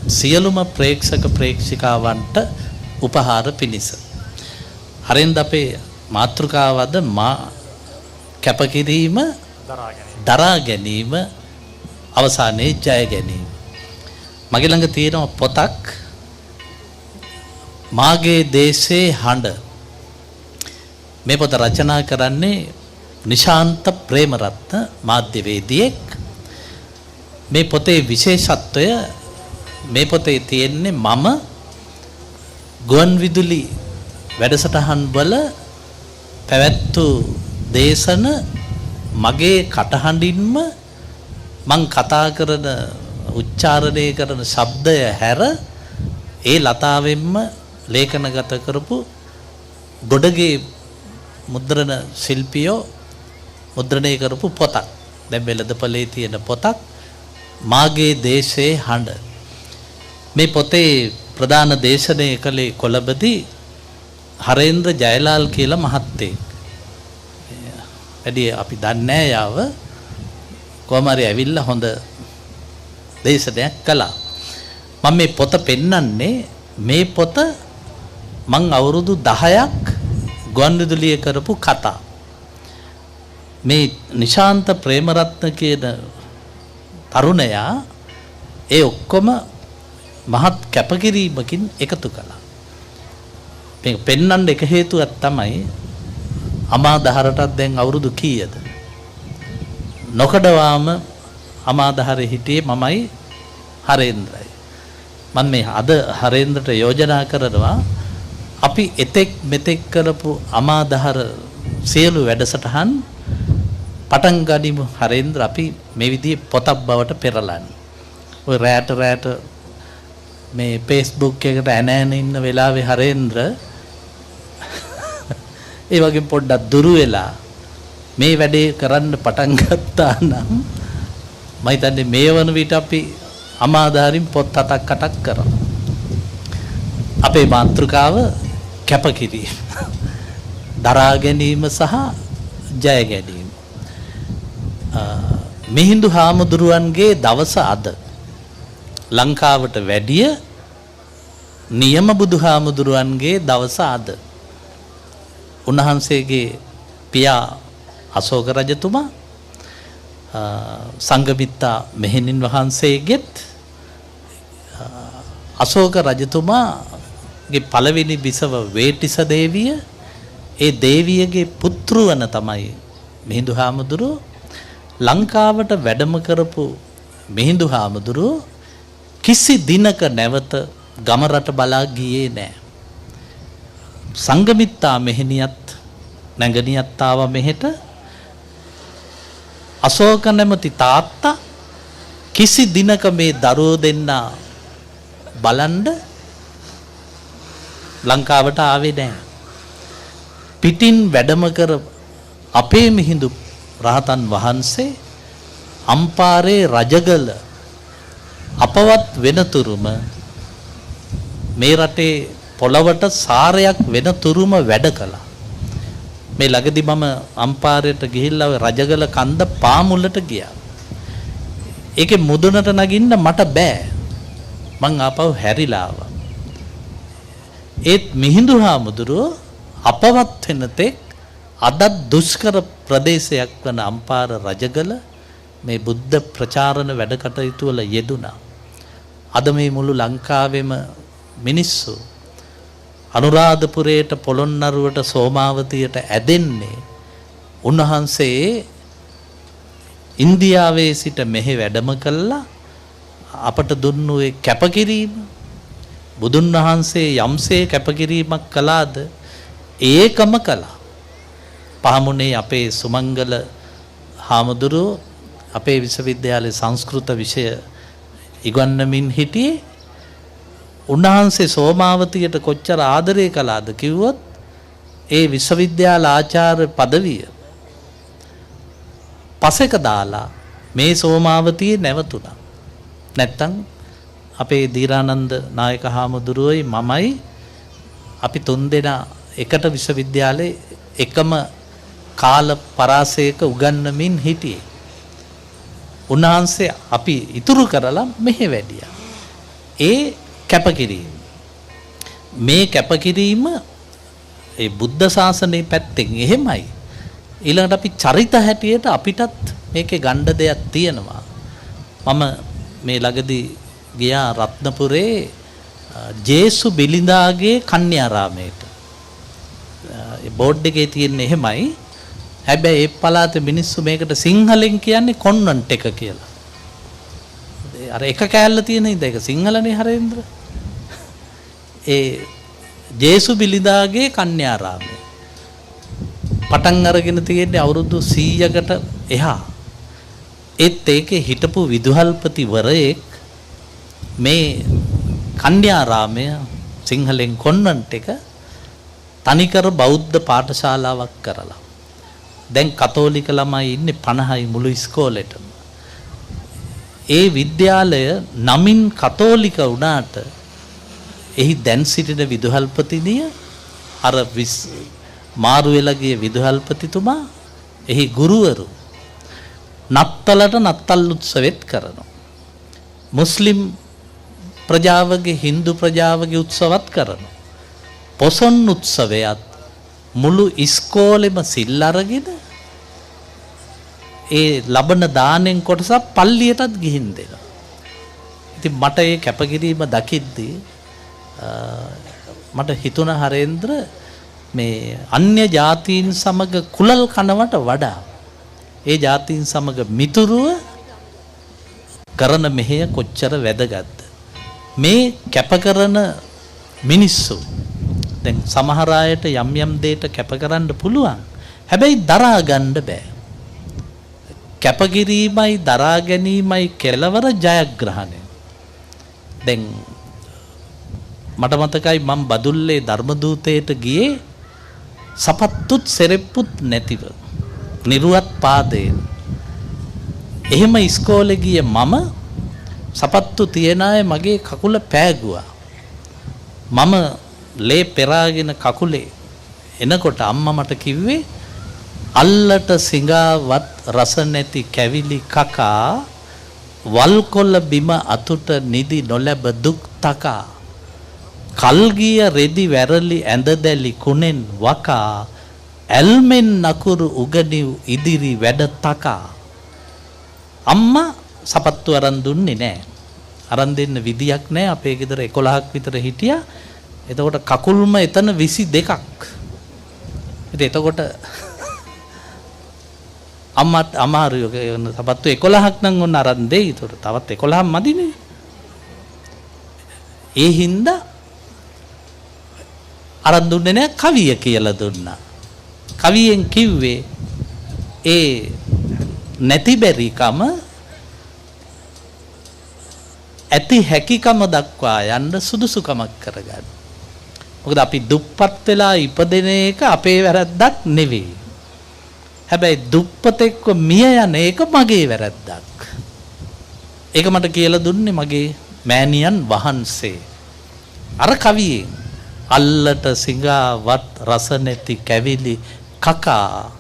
සියලුම ප්‍රේක්ෂක ප්‍රේක්ෂිකාවන්ට උපහාර පිණිස. හරින්ද අපේ මාතෘකාවද මා කැපකිරීම දරා ගැනීම අවසානයේ ජය ගැනීම. මගේ ළඟ තියෙන පොතක් මාගේ දේශේ හඬ. මේ පොත රචනා කරන්නේ නිශාන්ත ප්‍රේමරත්න මාධ්‍යවේදියෙක්. මේ පොතේ විශේෂත්වය මේ පොතේ තියෙන්නේ මම ගුවන් විදුලි වැඩසටහන් වල පැවැත්වූ දේශන මගේ කටහඬින්ම මං කතා කරන උච්චාරණය කරන ශබ්දය හැර ඒ ලතාවෙන්ම ලේඛනගත කරපු ගොඩගේ මුද්‍රණ ශිල්පියෝ මුද්‍රණය කරපු පොතක්. දැන් වෙළඳපොලේ තියෙන පොතක් මාගේ දේශයේ හඬ. මේ පොතේ ප්‍රධාන දේශනය කළේ කොළඹදී හරේන්ද්‍ර ජයලාල් කියලා මහත්තයෙක්. වැඩි අපි දන්නේ නැහැ යාව. කොහම හරි ඇවිල්ලා හොඳ දේශනයක් කළා. මම මේ පොත පෙන්නන්නේ මේ පොත මං අවුරුදු 10ක් ගුවන්විදුලියේ කරපු කතා. මේ නිශාන්ත ප්‍රේමරත්න කියන තරුණයා ඒ ඔක්කොම මහත් කැපකිරීමකින් එකතු කළා. මේක පෙන්වන්න එක හේතුවක් තමයි අමාදහරටත් දැන් අවුරුදු කීයද? නොකඩවාම අමාදහරේ හිටියේ මමයි හරේන්ද්‍රයි. මම මේ අද හරේන්ද්‍රට යෝජනා කරනවා අපි එතෙක් මෙතෙක් කරපු අමාදහර සියලු වැඩසටහන් පටන් ගනිමු හරේන්ද්‍ර අපි මේ විදිහේ පොතක් බවට පෙරලන්න. ඔය රැට මේ Facebook එකට ඇනෑන ඉන්න වෙලාවේ හරේන්ද්‍ර ඒ වගේ පොඩ්ඩක් දුරු වෙලා මේ වැඩේ කරන්න පටන් ගත්තා නම් මම හිතන්නේ මේ වන විට අපි අමාදාරින් පොත් 7ක් 8ක් කරමු. අපේ මාතෘකාව කැපකිරීම, දරා ගැනීම සහ ජය ගැනීම. මිහිඳු හාමුදුරුවන්ගේ දවස අද ලංකාවට වැඩිය නියම බුදුහාමුදුරුවන්ගේ දවස අද. උන්වහන්සේගේ පියා අශෝක රජතුමා සංඝමිත්තා මෙහෙණින් වහන්සේගෙත් අශෝක රජතුමාගේ පළවෙනි බිසව වේටිස දේවිය ඒ දේවියගේ පුත්‍රවන තමයි මිහිඳු හාමුදුරුවෝ. ලංකාවට වැඩම කරපු මිහිඳු හාමුදුරුවෝ කිසි දිනක නැවත ගම රට බලා ගියේ නැහැ. සංඝමිත්තා මෙහෙණියත් නැගණියත් ආවා මෙහෙට. අශෝක නැමැති තාත්තා කිසි දිනක මේ දරුවෝ දෙන්න බලන්න ලංකාවට ආවේ නැහැ. පිටින් වැඩම කර අපේ මිහිඳු රහතන් වහන්සේ අම්පාරේ රජගල අපවත් වෙනතුරුම මේ රටේ පොළවට සාරයක් වෙනතුරුම වැඩ කළා. මේ ළඟදි මම අම්පාරයට ගිහිල්ලා රජගල කන්ද පාමුලට ගියා. ඒකේ මුදුනට නගින්න මට බෑ. මං ආපහු හැරිලා ආවා. ඒත් මිහිඳු හාමුදුරුවෝ අපවත් වෙන තෙක් අදත් දුෂ්කර ප්‍රදේශයක් වන අම්පාර රජගල මේ බුද්ධ ප්‍රචාරණ වැඩ කටයුතු වල යෙදුණා. අද මේ මුළු ලංකාවෙම මිනිස්සු අනුරාධපුරයට පොළොන්නරුවට සෝමාවතියට ඇදෙන්නේ උන්වහන්සේ ඉන්දියාවේ සිට මෙහි වැඩම කළා අපට දුන්නු ඒ කැපකිරීම. බුදුන් වහන්සේ යම්සේ කැපකිරීමක් කළාද ඒකම කළා. පහමුණේ අපේ සුමංගල හාමුදුරුවෝ අපේ විශ්වවිද්‍යාලයේ සංස්කෘත විෂය ඉගන්වමින් හිටියේ. උන්වහන්සේ සෝමාවතියට කොච්චර ආදරය කළාද කිව්වොත් ඒ විශ්වවිද්‍යාල ආචාර්ය පදවිය පසෙක දාලා මේ සෝමාවතියේ නැවතුණා. නැත්තම් අපේ දීරානන්ද නායක හාමුදුරුවෝයි මමයි අපි තුන්දෙනා එකට විශ්වවිද්‍යාලයේ එකම කාල පරාසයක උගන්වමින් හිටියේ. උන්වහන්සේ අපි ඉතුරු කරලා මෙහෙ වැඩියා. ඒ කැපකිරීම මේ කැපකිරීම ඒ බුද්ධ ශාසනයේ පැත්තෙන් එහෙමයි. ඊළඟට අපි චරිත හැටියට අපිටත් මේකේ ගණ්ඩ දෙයක් තියෙනවා. මම මේ ළඟදී ගියා රත්නපුරේ ජේසු බිලිඳාගේ කන්‍යාරාමයට. බෝඩ් එකේ තියෙන්නේ එහෙමයි. හැබැයි ඒ පළාතේ මිනිස්සු මේකට සිංහලෙන් කියන්නේ කොන්වන්ට් එක කියලා. අර එක කෑල්ල තියෙන ඉඳ ඒක සිංහලනේ හරේන්ද්‍ර. ඒ ජේසු බිලිදාගේ කන්‍යාරාමය. පටන් අරගෙන තියෙන්නේ අවුරුදු 100කට එහා. ඒත් ඒකේ හිටපු විදුහල්පතිවරයෙක් මේ කන්‍යාරාමය සිංහලෙන් කොන්වන්ට් එක තනිකර බෞද්ධ පාඨශාලාවක් කරලා. දැන් කතෝලික ළමයි ඉන්නේ 50යි මුළු ඉස්කෝලේටම. ඒ විද්‍යාලය නමින් කතෝලික වුණාට එහි දැන් සිටින විදුහල්පතිනිය අර මාරු වෙලා ගිය විදුහල්පතිතුමා එහි ගුරුවරු නත්තලට නත්තල් උත්සවෙත් කරනවා. මුස්ලිම් ප්‍රජාවගේ හින්දු ප්‍රජාවගේ උත්සවත් කරනවා. පොසොන් උත්සවයත් මුළු ඉස්කෝලෙම සිල් අරගෙන ඒ ලබන දානෙන් කොටසක් පල්ලියටත් ගිහින් දෙනවා. ඉතින් මට ඒ කැපකිරීම දකිද්දී මට හිතුණා හරේන්ද්‍ර මේ අන්‍ය ජාතීන් සමග කුලල් කනවට වඩා ඒ ජාතීන් සමග මිතුරුව කරන මෙහෙය කොච්චර වැදගත්ද. මේ කැප කරන මිනිස්සු දැන් සමහර අයට යම් යම් දෙයකට කැප කරන්න පුළුවන්. හැබැයි දරා ගන්න බෑ. කැපකිරීමයි දරා ගැනීමයි කෙලවර ජයග්‍රහණය. දැන් මට මතකයි මම බදුල්ලේ ධර්මදූතයට ගියේ සපත්තුත් සෙරෙප්පුත් නැතිව නිරුවත් පාදයෙන්. එහෙම ඉස්කෝලේ ගිය මම සපත්තු තියන අය මගේ කකුල පෑගුවා. මම ලේ පෙරාගෙන කකුලේ එනකොට අම්මා මට කිව්වේ අල්ලට සිඟාවත් රස නැති කැවිලි කකා වල්කොල්ල බිම අතුට නිදි නොලැබ දුක් තකා කල්ගිය රෙදි වැරලි ඇඳදැලි කුණෙන් වකා ඇල්මෙන් නකුරු උගනිව් ඉදිරි වැඩ තකා. අම්මා සපත්තු අරන් දුන්නේ නැහැ. අරන් දෙන්න විදියක් නැහැ. අපේ ගෙදර 11ක් විතර හිටියා. එතකොට කකුල්ම එතන 22ක්. ඉතින් එතකොට අම්මත් අමාරුයි සපත්තු 11ක් නම් ඔන්න අරන් දෙයි. ඒතකොට තවත් 11ක් මදිනේ. ඒ හින්දා අරන් දුන්නේ නැහැ කවිය කියලා දුන්නා. කවියෙන් කිව්වේ ඒ නැති බැරිකම ඇති හැකිකම දක්වා යන්න සුදුසුකමක් කරගන්න. මොකද අපි දුප්පත් වෙලා ඉපදෙන එක අපේ වැරද්දක් නෙවෙයි. හැබැයි දුප්පතෙක්ව මිය යන එක මගේ වැරද්දක්. ඒක මට කියලා දුන්නේ මගේ මෑණියන් වහන්සේ. අර කවියෙන් අල්ලට සිඟාවත් රස නැති කැවිලි කකා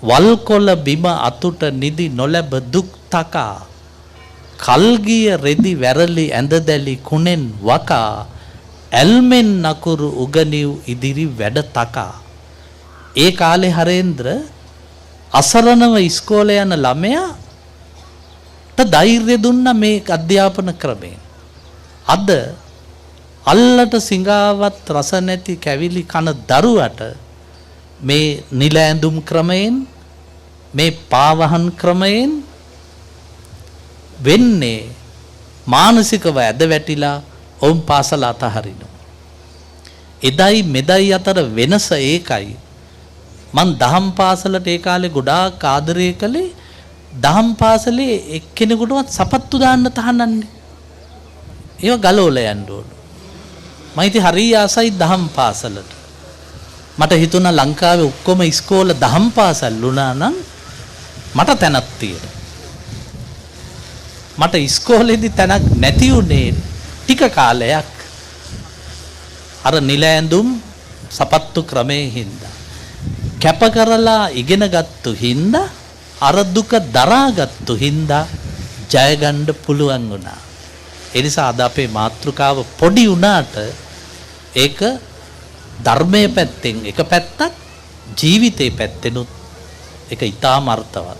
වල්කොල බිම අතුට නිදි නොලැබ දුක් තකා කල්ගිය රෙදි වැරලි ඇඳදැලි කුණෙන් වකා ඇල්මෙන් නකුරු උගනිව් ඉදිරි වැඩ තකා. ඒ කාලේ හරේන්ද්‍ර අසරණව ඉස්කෝලේ යන ළමයාට ධෛර්යය දුන්න මේ අධ්‍යාපන ක්‍රමයෙන්. අද අල්ලට සිඟාවත් රස නැති කැවිලි කන දරුවට මේ නිල ඇඳුම් ක්‍රමයෙන් මේ පාවහන් ක්‍රමයෙන් වෙන්නේ මානසිකව ඇද වැටිලා ඔවුන් පාසල අතහරිනවා. එදයි මෙදයි අතර වෙනස ඒකයි. මං දහම් පාසලට ඒ කාලේ ගොඩාක් ආදරය කළේ දහම් පාසලේ එක්කෙනෙකුටවත් සපත්තු දාන්න තහනන්නේ. ඒව ගලවලා යන්න ඕන. මම ඉතින් හරි ආසයි දහම් පාසලට. මට හිතුණා ලංකාවේ ඔක්කොම ඉස්කෝල දහම් පාසල් වුණා නම් මට තැනක් තියෙනවා. මට ඉස්කෝලේදී තැනක් නැති උනේ ටික කාලයක්. අර නිල ඇඳුම් සපත්තු ක්‍රමයේ හින්දා කැප කරලා ඉගෙනගත්තු හින්දා අර දුක දරාගත්තු හින්දා ජය ගන්න පුළුවන් වුණා. ඒ නිසා අද අපේ මාතෘකාව පොඩි වුණාට ඒක ධර්මයේ පැත්තෙන් එක පැත්තක් ජීවිතේ පැත්තෙනුත් ඒක ඊටාම අර්ථවත්.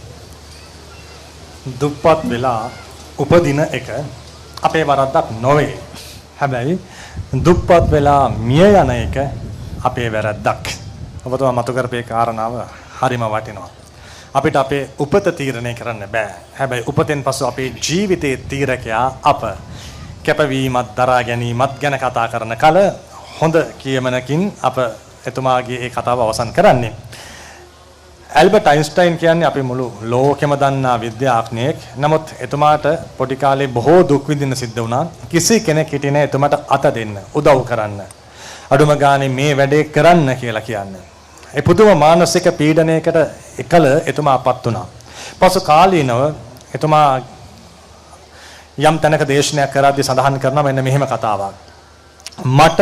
දුප්පත් වෙලා උපදින එක අපේ වරද්දක් නොවේ. හැබැයි දුප්පත් වෙලා මිය යන එක අපේ වැරද්දක්. ඔබතුමා මතු කරපේ කාරණාව හරිම වටිනවා. අපිට අපේ උපත තීරණය කරන්න බෑ. හැබැයි උපතෙන් පසු අපේ ජීවිතයේ තීරකයා අප. කැපවීමත් දරා ගැනීමත් ගැන කතා කරන කල හොඳ කියමනකින් අප එතුමාගේ ඒ කතාව අවසන් කරන්නේ. ඇල්බර්ට් අයින්ස්ටයින් කියන්නේ අපි මුළු ලෝකෙම දන්නා විද්‍යාඥයෙක්. නමුත් එතුමාට පොඩි කාලේ බොහෝ දුක් විඳින්න සිද්ධ වුණා. කිසි කෙනෙක් හිටියේ නැහැ එතුමාට අත දෙන්න, උදව් කරන්න. අඩුම ගානේ මේ වැඩේ කරන්න කියලා කියන්නේ. ඒ පුදුම මානසික පීඩනයකට එකල එතුමාපත් වුණා. පසු කාලීනව එතුමා යම් තැනක දේශනයක් කරද්දී සඳහන් කරනවා මෙන්න මෙහෙම කතාවක්. මට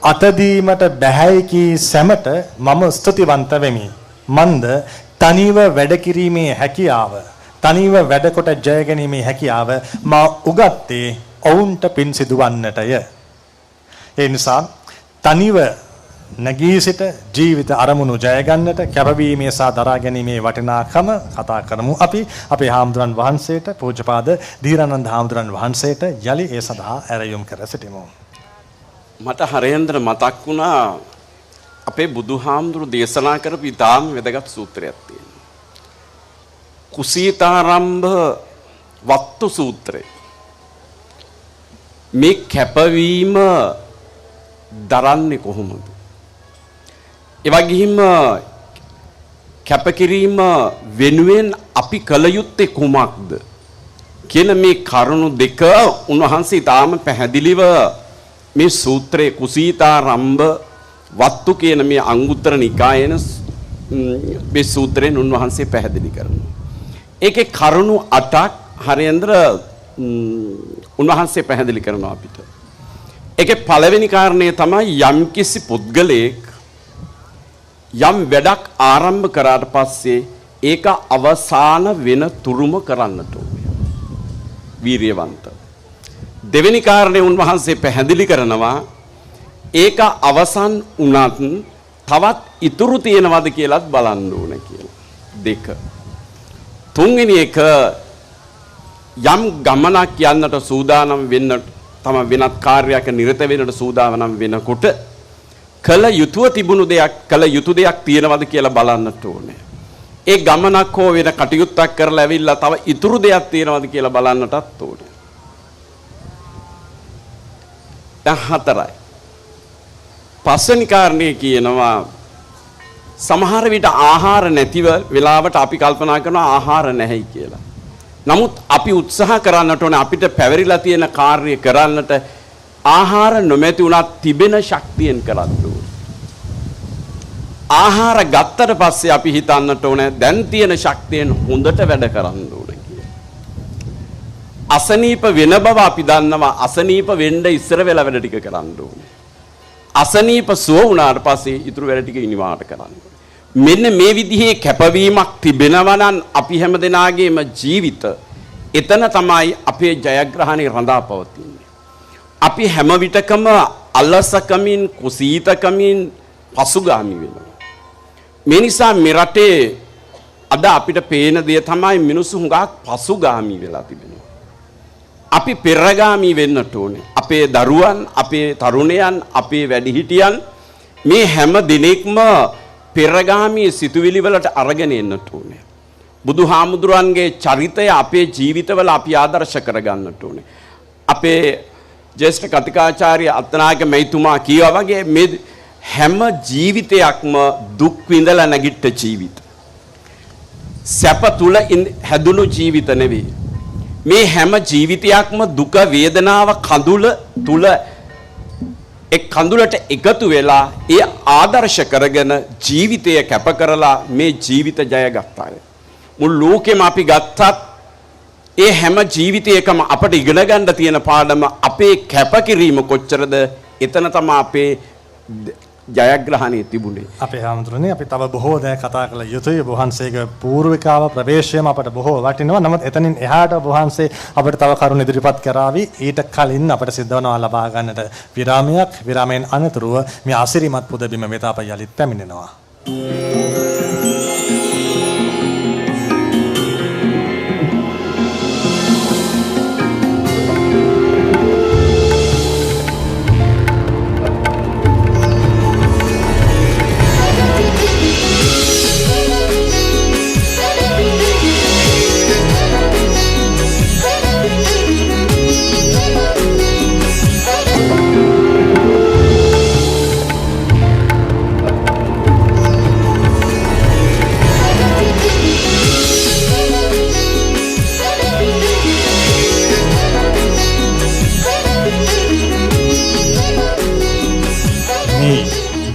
අත දීමට බැහැයි කී සැමට මම ස්තුතිවන්ත වෙමි. මන්ද තනිව වැඩ කිරීමේ හැකියාව, තනිව වැඩ කොට ජය ගැනීමේ හැකියාව මා උගත්තේ ඔවුන්ට පින් සිදුවන්නටය. ඒ නිසා තනිව නැගී සිට ජීවිත අරමුණු ජය ගන්නට කැපවීමේ සහ දරා ගැනීමේ වටිනාකම කතා කරමු. අපි අපේ හාමුදුරන් වහන්සේට පූජ්‍යපාද දීරානන්ද හාමුදුරන් වහන්සේට යලි ඒ සඳහා ඇරයුම් කර සිටිමු. මට හරේන්ද්‍ර මතක් වුණා අපේ බුදුහාමුදුරු දේශනා කරපු ඉතාම වැදගත් සූත්‍රයක් තියෙනවා. කුසීතාරම්භ වත්තු සූත්‍රය. මේ කැපවීම දරන්නේ කොහොමද? ඒ වගේම කැපකිරීම වෙනුවෙන් අපි කළ යුත්තේ කුමක්ද කියන මේ කරුණු දෙක උන්වහන්සේ ඊටාම පැහැදිලිව මේ සූත්‍රයේ කුසීතාරම්භ වත්තු කියන මේ අංගුත්තර නිකායන මේ සූත්‍රයෙන් උන්වහන්සේ පැහැදිලි කරනවා. ඒකේ කරුණු 8ක් හරේන්ද්‍ර උන්වහන්සේ පැහැදිලි කරනවා අපිට. ඒකේ පළවෙනි කාරණය තමයි යම්කිසි පුද්ගලයෙක් යම් වැඩක් ආරම්භ කරාට පස්සේ ඒක අවසාන වෙන තුරුම කරන්නට ඕනේ. වීරියවන්ත. දෙවෙනි කාරණේ උන්වහන්සේ පැහැදිලි කරනවා ඒක අවසන් වුණත් තවත් ඉතුරු තියෙනවද කියලාත් බලන්න ඕන කියලා. 2. තුන්වෙනි එක යම් ගමනක් යන්නට සූදානම් වෙන්නට තම වෙනත් කාර්යයක නිරත වෙන්නට සූදානම් වෙනකොට කල යුතුව තිබුණු දෙයක් කල යුතු දෙයක් තියෙනවද කියලා බලන්නට ඕනේ. ඒ ගමනක් හෝ වෙන කටයුත්තක් කරලා ඇවිල්ලා තව ඉතුරු දෙයක් තියෙනවද කියලා බලන්නටත් ඕනේ. දැන් 4යි. පස්වෙනි කාරණේ කියනවා සමහර විට ආහාර නැතිව වෙලාවට අපි කල්පනා කරනවා ආහාර නැහැයි කියලා. නමුත් අපි උත්සාහ කරන්නට ඕනේ අපිට පැවරිලා තියෙන කාර්ය කරන්නට ආහාර නොමැති වුණත් තිබෙන ශක්තියෙන් කරන්න ඕනේ. ආහාර ගත්තට පස්සේ අපි හිතන්නට ඕනේ දැන් තියෙන ශක්තියෙන් හොඳට වැඩ කරන්න ඕනේ කියලා. අසනීප වෙන බව අපි දන්නවා අසනීප වෙන්න ඉස්සර වෙලා වැඩ ටික කරන්න ඕනේ. අසනීප සුව වුණාට පස්සේ ඊටු වැඩ ටික ඉනිවාට කරන්න. මෙන්න මේ විදිහේ කැපවීමක් තිබෙනවා නම් අපි හැමදෙනාගේම ජීවිත එතන තමයි අපේ ජයග්‍රහණය රඳා පවතින්නේ. අපි හැම විටකම අලසකමින් කුසීතකමින් පසුගාමි වෙනවා. මේ නිසා මේ රටේ අද අපිට පේන දේ තමයි මිනිස්සු හුඟක් පසුගාමි වෙලා තිබෙනවා. අපි පෙරගාමි වෙන්නට ඕනේ. අපේ දරුවන්, අපේ තරුණයන්, අපේ වැඩිහිටියන් මේ හැම දිනෙකම පෙරගාමී සිතුවිලි වලට අරගෙන එන්නට ඕනේ. බුදුහාමුදුරන්ගේ චරිතය අපේ ජීවිතවල අපි ආදර්ශ කරගන්නට ඕනේ. අපේ ජේෂ්ඨ කතිකාචාර්ය අත්නායක මැතිතුමා කියවා වගේ මේ හැම ජීවිතයක්ම දුක් විඳලා නැගිට ජීවිත. සැප තුල හැදුණු ජීවිත නෙවෙයි. මේ හැම ජීවිතයක්ම දුක වේදනාව කඳුල තුල ඒ කඳුලට එකතු වෙලා ඒ ආදර්ශ කරගෙන ජීවිතය කැප කරලා මේ ජීවිත ජය ගත්තාය. මුළු ලෝකෙම අපි ගත්තත් ඒ හැම ජීවිතයකම අපට ඉගෙන ගන්න තියෙන පාඩම අපේ කැපකිරීම කොච්චරද එතන තමයි අපේ ජයග්‍රහණය තිබුණේ. අපේ හාමුදුරනේ අපි තව බොහෝ දෑ කතා කළ යුතුයි. වහන්සේගේ පූර්විකාව ප්‍රවේශයම අපට බොහෝ වටිනවා. නමුත් එතනින් එහාට වහන්සේ අපිට තව කරුණු ඉදිරිපත් කරાવી. ඊට කලින් අපට සිද්ධ වෙනවා ලබා ගන්නට විරාමයක්. විරාමයෙන් අනතුරුව මේ අසිරිමත් පුදබිම වෙත අප යලිත් පැමිණෙනවා.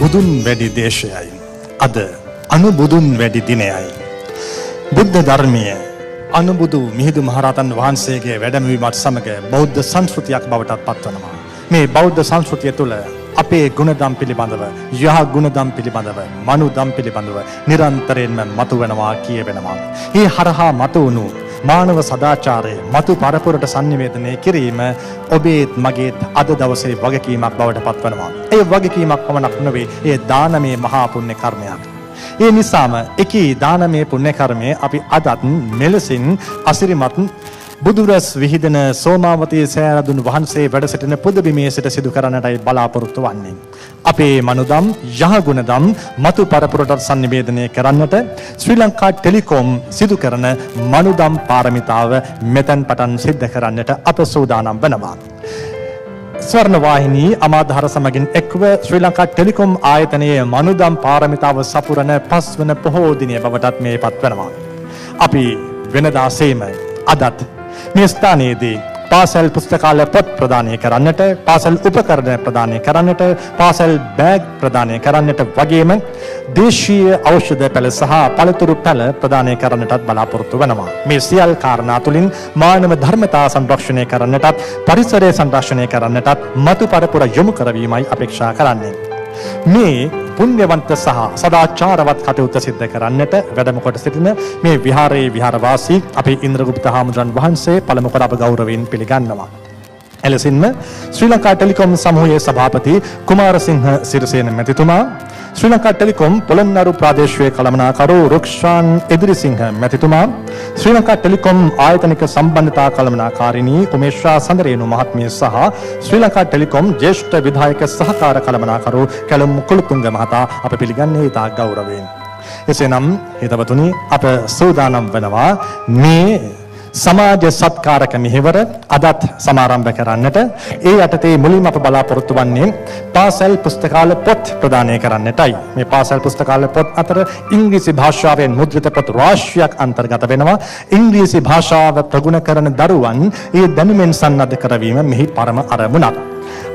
බුදුන් වැඩි දේශයයි. අද අනුබුදුන් වැඩි දිනයයි. බුද්ධ ධර්මයේ අනුබුදු මිහිඳු මහරහතන් වහන්සේගේ වැඩමවීමත් සමග බෞද්ධ සංස්කෘතියක් බවට පත්වනවා. මේ බෞද්ධ සංස්කෘතිය තුළ අපේ ගුණදම් පිළිබඳව, යහ ගුණදම් පිළිබඳව, මනුදම් පිළිබඳව නිරන්තරයෙන්ම මතුවෙනවා කියවෙනවා. මේ හරහා මතුවුණු මානව සදාචාරය මතු පරපුරට sannivedanaya කිරීම ඔබේත් මගේත් අද දවසේ වගකීමක් බවට පත්වනවා. ඒ වගකීමක් පමණක් නොවේ, ඒ දානමය මහා පුණ්‍ය කර්මයක්. ඒ නිසාම එකී දානමය පුණ්‍ය කර්මය අපි අදත් මෙලෙසින් අසිරිමත් බුදුරස් විහිදෙන සෝමාවතී සෑරදුන් වහන්සේ වැඩ සිටින පුදබිමේ සිට සිදු කරන්නටයි බලාපොරොත්තු වන්නේ. අපේ මනුදම් යහගුණදම් මතු පරපුරට sannivedanaya කරන්නට ශ්‍රී ලංකා ටෙලිකොම් සිදු කරන මනුදම් පාරමිතාව මෙතෙන් පටන් සිද්ධ කරන්නට අප සූදානම් වෙනවා. ස්වර්ණ වාහිනී අමාධාර සමගින් එක්ව ශ්‍රී ලංකා ටෙලිකොම් ආයතනයේ මනුදම් පාරමිතාව සපුරන 5 වන පොහෝ දිනය බවටත් මේ පත්වනවා. අපි වෙනදාසේම අදත් මේ ස්ථානයේදී පාසල් පුස්තකාල පොත් ප්‍රදානය කරන්නට, පාසල් උපකරණ ප්‍රදානය කරන්නට, පාසල් බෑග් ප්‍රදානය කරන්නට වගේම දේශීය ඖෂධ පැළ සහ පළතුරු පැළ ප්‍රදානය කරන්නටත් බලාපොරොත්තු වෙනවා. මේ සියල් කාරණා තුළින් මානව ධර්මතා සංරක්ෂණය කරන්නටත්, පරිසරය සංරක්ෂණය කරන්නටත් මතු පරපුර යොමු කරවීමයි අපේක්ෂා කරන්නේ. මේ පුණ්‍යවන්ත සහ සදාචාරවත් කටයුත්ත සිද්ධ කරන්නට වැඩම කොට සිටින මේ විහාරයේ විහාරවාසී අපේ ඉන්ද්‍රගුප්ත හාමුදුරන් වහන්සේ පළමු කොට අප ගෞරවයෙන් පිළිගන්නවා. එලෙසින්ම ශ්‍රී ලංකා ටෙලිකොම් සමූහයේ සභාපති කුමාරසිංහ සිරිසේන මැතිතුමා, ශ්‍රී ලංකා ටෙලිකොම් පොළොන්නරු ප්‍රාදේශීය කළමනාකරු රුක්ෂාන් එදිරිසිංහ මැතිතුමා, ශ්‍රී ලංකා ටෙලිකොම් ආයතනික සම්බන්ධතා කළමනාකාරිණී උමේෂා සඳරේනු මහත්මිය සහ ශ්‍රී ලංකා ටෙලිකොම් ජ්‍යෙෂ්ඨ විධායක සහකාර කළමනාකරු කැලුම් කුලතුංග මහතා අප පිළිගන්නේ ඉතා ගෞරවයෙන්. එසේනම් හිතවතුනි, අප සූදානම් වෙනවා මේ සමාජ සත්කාරක මෙහෙවර අදත් සමාරම්භ කරන්නට. ඒ යටතේ මුලින්ම අප බලාපොරොත්තු වන්නේ පාසල් පුස්තකාල පොත් ප්‍රදානය කරන්නටයි. මේ පාසල් පුස්තකාල පොත් අතර ඉංග්‍රීසි භාෂාවෙන් මුද්‍රිත පොත් රාශියක් අන්තර්ගත වෙනවා. ඉංග්‍රීසි භාෂාව ප්‍රගුණ කරන දරුවන් ඒ දැනුමෙන් සන්නද්ධ කරවීම මෙහි පරම අරමුණක්.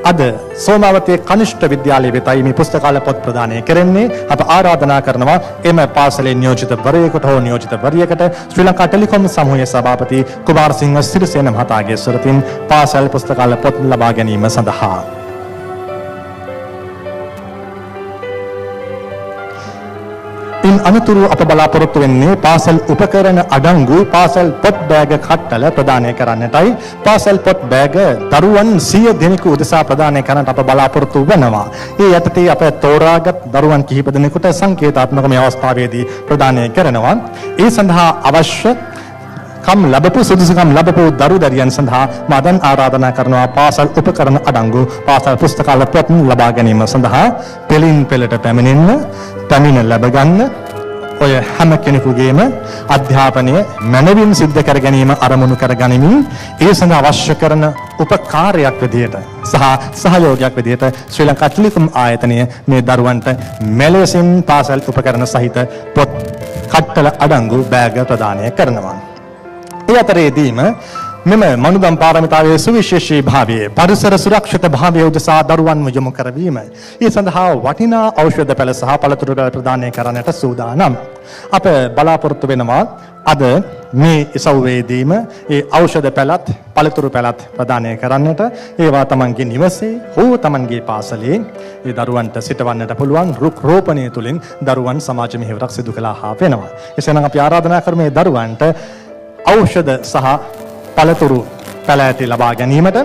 අද සෝමාවතී කනිෂ්ඨ විද්‍යාලය වෙතයි මේ පුස්තකාල පොත් ප්‍රදානය කරන්නේ. අප ආරාධනා කරනවා එම පාසලේ නියෝජිත වරයෙකුට හෝ නියෝජිත වරියකට ශ්‍රී ලංකා ටෙලිකොම් සමූහයේ සභාපති කුමාරසිංහ සිරිසේන මහතාගේ සුරතින් පාසල් පුස්තකාල පොත් ලබා ගැනීම සඳහා ඉන් අනතුරු අප බලාපොරොත්තු වෙන්නේ පාසල් උපකරණ අඩංගු පාසල් පොත් බෑග කට්ටල ප්‍රදානය කරන්නටයි. පාසල් පොත් බෑග දරුවන් 100 දෙනෙකු උදෙසා ප්‍රදානය කරන්නට අප බලාපොරොත්තු වෙනවා. ඒ යටතේ අප තෝරාගත් දරුවන් කිහිප දෙනෙකුට සංකේතාත්මක මේ අවස්ථාවේදී ප්‍රදානය කරනවා. ඒ සඳහා අවශ්‍ය සුදුසුකම් ලැබපු දරු දැරියන් සඳහා මා දැන් ආරාධනා කරනවා පාසල් උපකරණ අඩංගු පාසල් පුස්තකාල පොත් ලබා ගැනීම සඳහා පෙළින් පෙළට පැමිණ ලැබ ගන්න. ඔය හැම කෙනෙකුගේම අධ්‍යාපනය මනවින් සිද්ධ කර ගැනීම අරමුණු කර ගනිමින් ඒ සඳහා අවශ්‍ය කරන උපකාරයක් විදියට සහ සහයෝගයක් විදියට ශ්‍රී ලංකා ටෙලිකොම් ආයතනය මේ දරුවන්ට මෙලෙසින් පාසල් උපකරණ සහිත පොත් කට්ටල අඩංගු බෑග ප්‍රදානය කරනවා. ඒ අතරේදීම මෙම මනුදම් පාරමිතාවේ සුවිශේෂී භාවයේ පරිසර සුරක්ෂිත භාවය උදෙසා දරුවන්ව යොමු කරවීම. ඒ සඳහා වටිනා ඖෂධ පැළ සහ පළතුරු පැළ ප්‍රදානය කරන්නට සූදානම්. අප බලාපොරොත්තු වෙනවා අද මේ ඉසව්වේදීම ඒ ඖෂධ පැළත් පළතුරු පැළත් ප්‍රදානය කරන්නට, ඒවා තමන්ගේ නිවසේ හෝ තමන්ගේ පාසලේ ඒ දරුවන්ට සිටවන්නට පුළුවන් රුක් රෝපණය තුළින් දරුවන් සමාජ මෙහෙවරක් සිදු කළා හා වෙනවා. එසේනම් අපි ආරාධනා කරමු මේ දරුවන්ට ඖෂධ සහ පළතුරු පැළ ඇති ලබා ගැනීමට.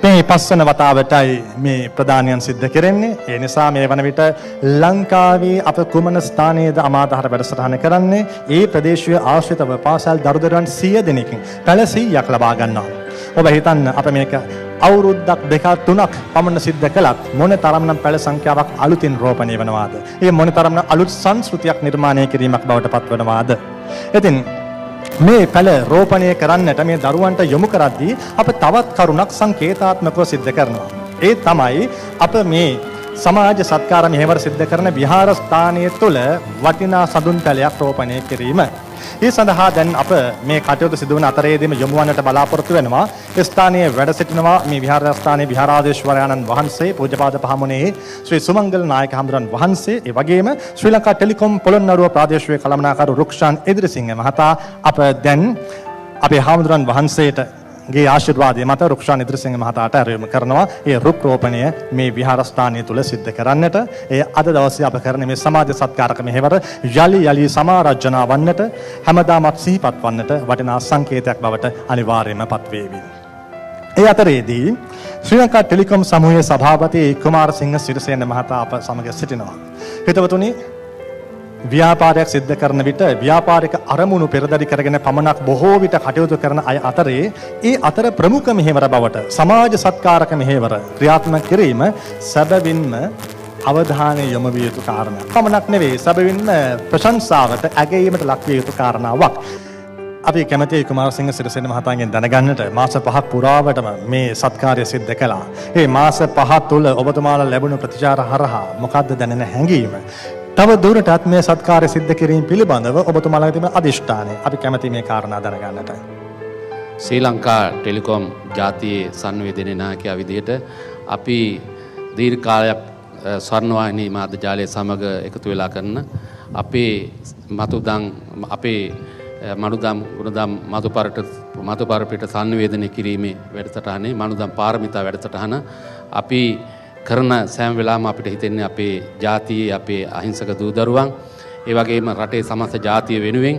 මේ 5 වන වතාවටයි මේ ප්‍රදානයන් සිද්ධ කරන්නේ. ඒ නිසා මේ වන විට ලංකාවේ අප කුමන ස්ථානයේද අමාදහර වැඩසටහන කරන්නේ, ඒ ප්‍රදේශීය ආශ්‍රිතව පාසල් දරුදරුවන් 100 දෙනෙකින් පැළ 100ක් ලබා ගන්නවා. ඔබ හිතන්න අප මේක අවුරුද්දක් දෙකක් තුනක් පමණ සිද්ධ කළත් මොන තරම්නම් පැළ සංඛ්‍යාවක් අලුතින් රෝපණය වෙනවාද? ඒ මොන තරම්නම් අලුත් සංස්කෘතියක් නිර්මාණය කිරීමක් බවට පත් වෙනවාද? ඉතින් මේ පැළ රෝපණය කරන්නට මේ දරුවන්ට යොමු කරද්දී අප තවත් කරුණක් සංකේතාත්මකව සිද්ධ කරනවා. ඒ තමයි අප මේ සමාජ සත්කාර මෙහෙවර සිද්ධ කරන විහාරස්ථානය තුළ වටිනා සඳුන් පැළයක් රෝපණය කිරීම. ඒ සඳහා දැන් අප මේ කටයුතු සිදු වන අතරේදීම යොමු වන්නට බලාපොරොත්තු වෙනවා. ස්ථානයේ වැඩ සිටිනවා මේ විහාරස්ථානයේ විහාරාධීශවරයාණන් වහන්සේ පූජ්‍යපාද පහමුණේ ශ්‍රී සුමංගල නායක හඳුරන් වහන්සේ, ඒ වගේම ශ්‍රී ලංකා ටෙලිකොම් පොළොන්නරුව ප්‍රාදේශීය කළමනාකරු රුක්ෂාන් ඉදිරිසිංහ මහතා අප දැන් අපේ හඳුරන් වහන්සේට ගේ ආශිර්වාදය මත රුක්ෂාන් ඉදිරිසිංහ මහතාට ආරයුම කරනවා. ඒ රුක් රෝපණය මේ විහාරස්ථානය තුල සිද්ධ කරන්නට ඒ අද දවසේ අප කරන මේ සමාජ සත්කාරක මෙහෙවර යලි සමාරාජනා වන්නට හැමදාමත් සිහිපත් වන්නට වටිනා සංකේතයක් බවට අනිවාර්යයෙන්ම පත්වේවි. ඒ අතරේදී ශ්‍රී ලංකා ටෙලිකොම් සමූහයේ සභාපති කුමාරසිංහ සිරිසේන මහතා අප සමග සිටිනවා. හිතවතුනි, ව්‍යාපාරයක් සිද්ධ කරන විට ව්‍යාපාරික අරමුණු පෙරදරි කරගෙන පමණක් බොහෝ විට කටයුතු කරන අය අතරේ ඒ අතර ප්‍රමුඛ මෙහෙවර බවට සමාජ සත්කාරක මෙහෙවර ක්‍රියාත්මක කිරීම සැබවින්ම අවධානය යොමු විය යුතු කාරණයක්. පමණක් නෙවෙයි, සැබවින්ම ප්‍රශංසාවට ඇගයීමට ලක් විය යුතු කාරණාවක්. අපි කැමැති කුමාරසිංහ සිරිසේන මහතාගෙන් දැනගන්නට මාස 5ක් පුරාවටම මේ සත්කාරය සිද්ධ කළා. මේ මාස 5 තුළ ඔබතුමාලා ලැබුණු ප්‍රතිචාර හරහා මොකද්ද දැනෙන හැඟීම? තව දුරටත් මේ සත්කාරය සිද්ධ කිරීම පිළිබඳව ඔබතුමාලා තිබෙන අදිෂ්ඨානය අපි කැමැති මේ කාරණා දැනගන්නට. ශ්‍රී ලංකා ටෙලිකොම් ජාතියේ සංවේදනයේ නායකයා විදිහට අපි දීර්ඝ කාලයක් ස්වර්ණවාහිනී මාධ්‍ය ජාලය සමග එකතු වෙලා කරන අපේ මනුදම් ගුණදම් මතුපරපිට සංවේදනය කිරීමේ වැඩසටහනේ මනුදම් පාරමිතා වැඩසටහන අපි කරන සෑම වෙලාවම අපිට හිතෙන්නේ අපේ ජාතියේ අපේ අහිංසක දූ දරුවන්, ඒ වගේම රටේ සමස්ත ජාතිය වෙනුවෙන්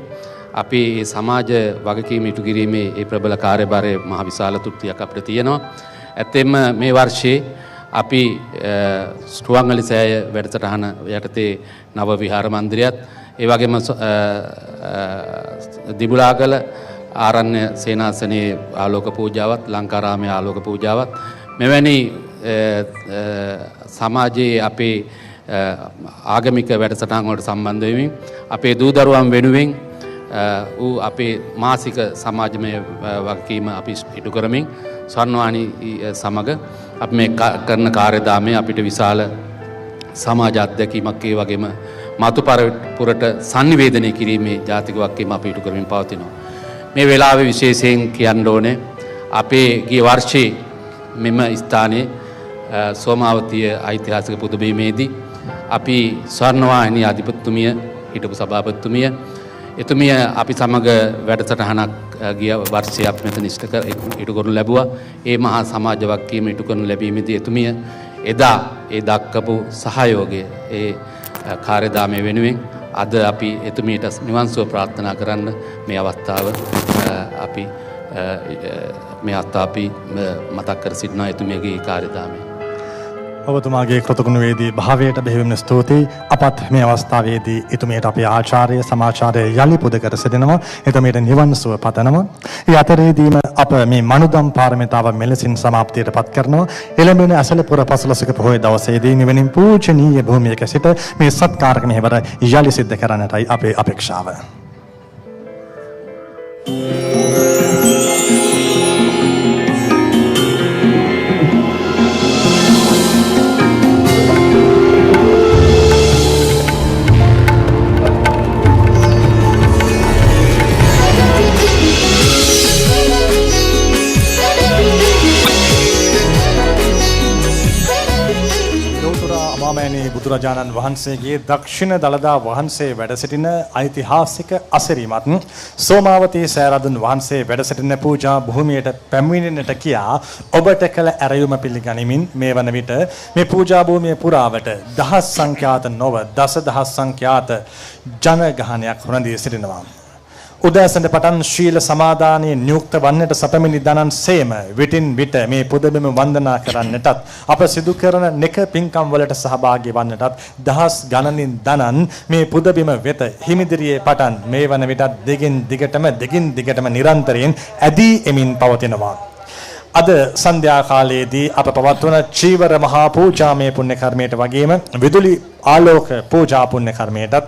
අපේ මේ සමාජ වගකීම ඉටු කිරීමේ මේ ප්‍රබල කාර්යභාරය මහ විශාල තෘප්තියක් අපිට තියෙනවා. ඇත්තෙන්ම මේ වර්ෂයේ අපි රුවන්වැලි සෑය වැඩසටහන යටතේ නව විහාර මන්දිරයත්, ඒ වගේම දිබුලාගල ආරණ්‍ය සේනාසනයේ ආලෝක පූජාවත්, ලංකාරාමයේ ආලෝක පූජාවත් මෙවැනි සමාජයේ අපේ ආගමික වැඩසටහන් වලට සම්බන්ධ වෙමින් අපේ දූ දරුවන් වෙනුවෙන් ඌ අපේ මාසික සමාජමය වගකීම අපි ඉටු කරමින් ස්වර්ණවාහිනී සමග අපි මේ කරන කාර්යදාමය අපිට විශාල සමාජ අත්දැකීමක්, ඒ වගේම මතුපරපුරට sannivedanaya කිරීමේ ජාතික වගකීම අපි ඉටු කරමින් පවතිනවා. මේ වෙලාවේ විශේෂයෙන් කියන්න ඕනේ අපේ ගිය වර්ෂයේ මෙම ස්ථානයේ සෝමාවතිය ඓතිහාසික පුදබිමේදී අපි ස්වර්ණවාහිනී අධිපතිතුමිය, හිටපු සභාපතිතුමිය, එතුමිය අපි සමග වැඩසටහනක් ගිය වර්ෂයේ අපි මෙතන ඉටු කරනු ලැබුවා. ඒ මහා සමාජ වගකීම ඉටු කරනු ලැබීමේදී එතුමිය එදා ඒ දක්වපු සහයෝගය, ඒ කාර්යදාමය වෙනුවෙන් අද අපි එතුමියට නිවන් සුව ප්‍රාර්ථනා කරන්න මේ අවස්ථාව අපි මතක් කර සිටිනවා එතුමියගේ කාර්යදාමය. ඔබතුමාගේ කෘතගුණවේදී භාවයට බෙහෙවින්ම ස්තුතියි. අපත් මේ අවස්ථාවේදී එතුමියට අපේ ආචාර්ය සමාචාර්ය යලි පුද කර සිටිනවා. එතුමියට නිවන් සුව පතනවා. ඒ අතරේදීම අප මේ මනුදම් පාරමිතාව මෙලෙසින් සමාප්තියට පත් කරනවා. එළඹෙන අසලපුර පසළොස්වක පොහොය දවසේදී මෙවැනි පූජනීය භූමියක සිට මේ සත්කාරක මෙහෙවර යලි සිද්ධ කරන්නටයි අපේ අපේක්ෂාව. බුදුරජාණන් වහන්සේගේ දක්ෂිණ දළදා වහන්සේ වැඩ සිටින ඓතිහාසික අසිරිමත් සෝමාවතී සෑරදුන් වහන්සේ වැඩ සිටින පූජා භූමියට පැමිණෙන්නට කියා ඔබට කළ ඇරයුම පිළිගනිමින් මේ වන විට මේ පූජා භූමිය පුරාවට දහස් සංඛ්‍යාත නොව දසදහස් සංඛ්‍යාත ජනගහනයක් රැඳී සිටිනවා. උදෑසන පටන් ශීල සමාදානයේ නියුක්ත වන්නට සපමිනි දනන් සේම විටින් විට මේ පුදබිම වන්දනා කරන්නටත් අප සිදු කරන නෙක පින්කම් වලට සහභාගී වන්නටත් දහස් ගණනින් දනන් මේ පුදබිම වෙත හිමිදිරියේ පටන් මේ වන විටත් දිගින් දිගටම නිරන්තරයෙන් ඇදී එමින් පවතිනවා. අද සන්ධ්‍යා කාලයේදී අප පවත්වන චීවර මහා පූජාමය පුණ්‍ය කර්මයට වගේම විදුලි ආලෝක පූජා පුණ්‍ය කර්මයටත්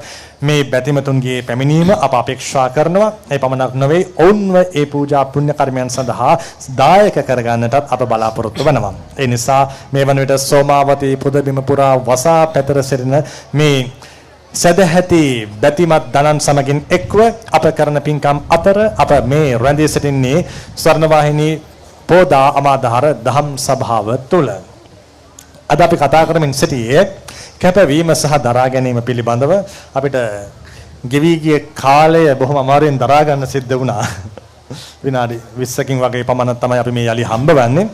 මේ බැතිමතුන්ගේ පැමිණීම අප අපේක්ෂා කරනවා. ඒ පමණක් නොවේ, ඔවුන්ව ඒ පූජා පුණ්‍ය කර්මයන් සඳහා දායක කරගන්නටත් අප බලාපොරොත්තු වෙනවා. ඒ නිසා මේ වන විට සෝමාවතී පුදබිම පුරා වසා පැතර සිටින මේ සදැහැති බැතිමත් දනන් සමගින් එක්ව අප කරන පින්කම් අතර අප මේ රැඳී සිටින්නේ ස්වර්ණවාහිනී පෝදා අමාදහර දහම් සභාව තුල. අද අපි කතා කරමින් සිටියේ කැපවීම සහ දරා ගැනීම පිළිබඳව. අපිට ගෙවි ගිය කාලය බොහොම අමාරුවෙන් දරා ගන්න සිද්ධ වුණා. විනාඩි 20කින් වගේ පමණ තමයි අපි මේ යලි හම්බ වෙන්නේ.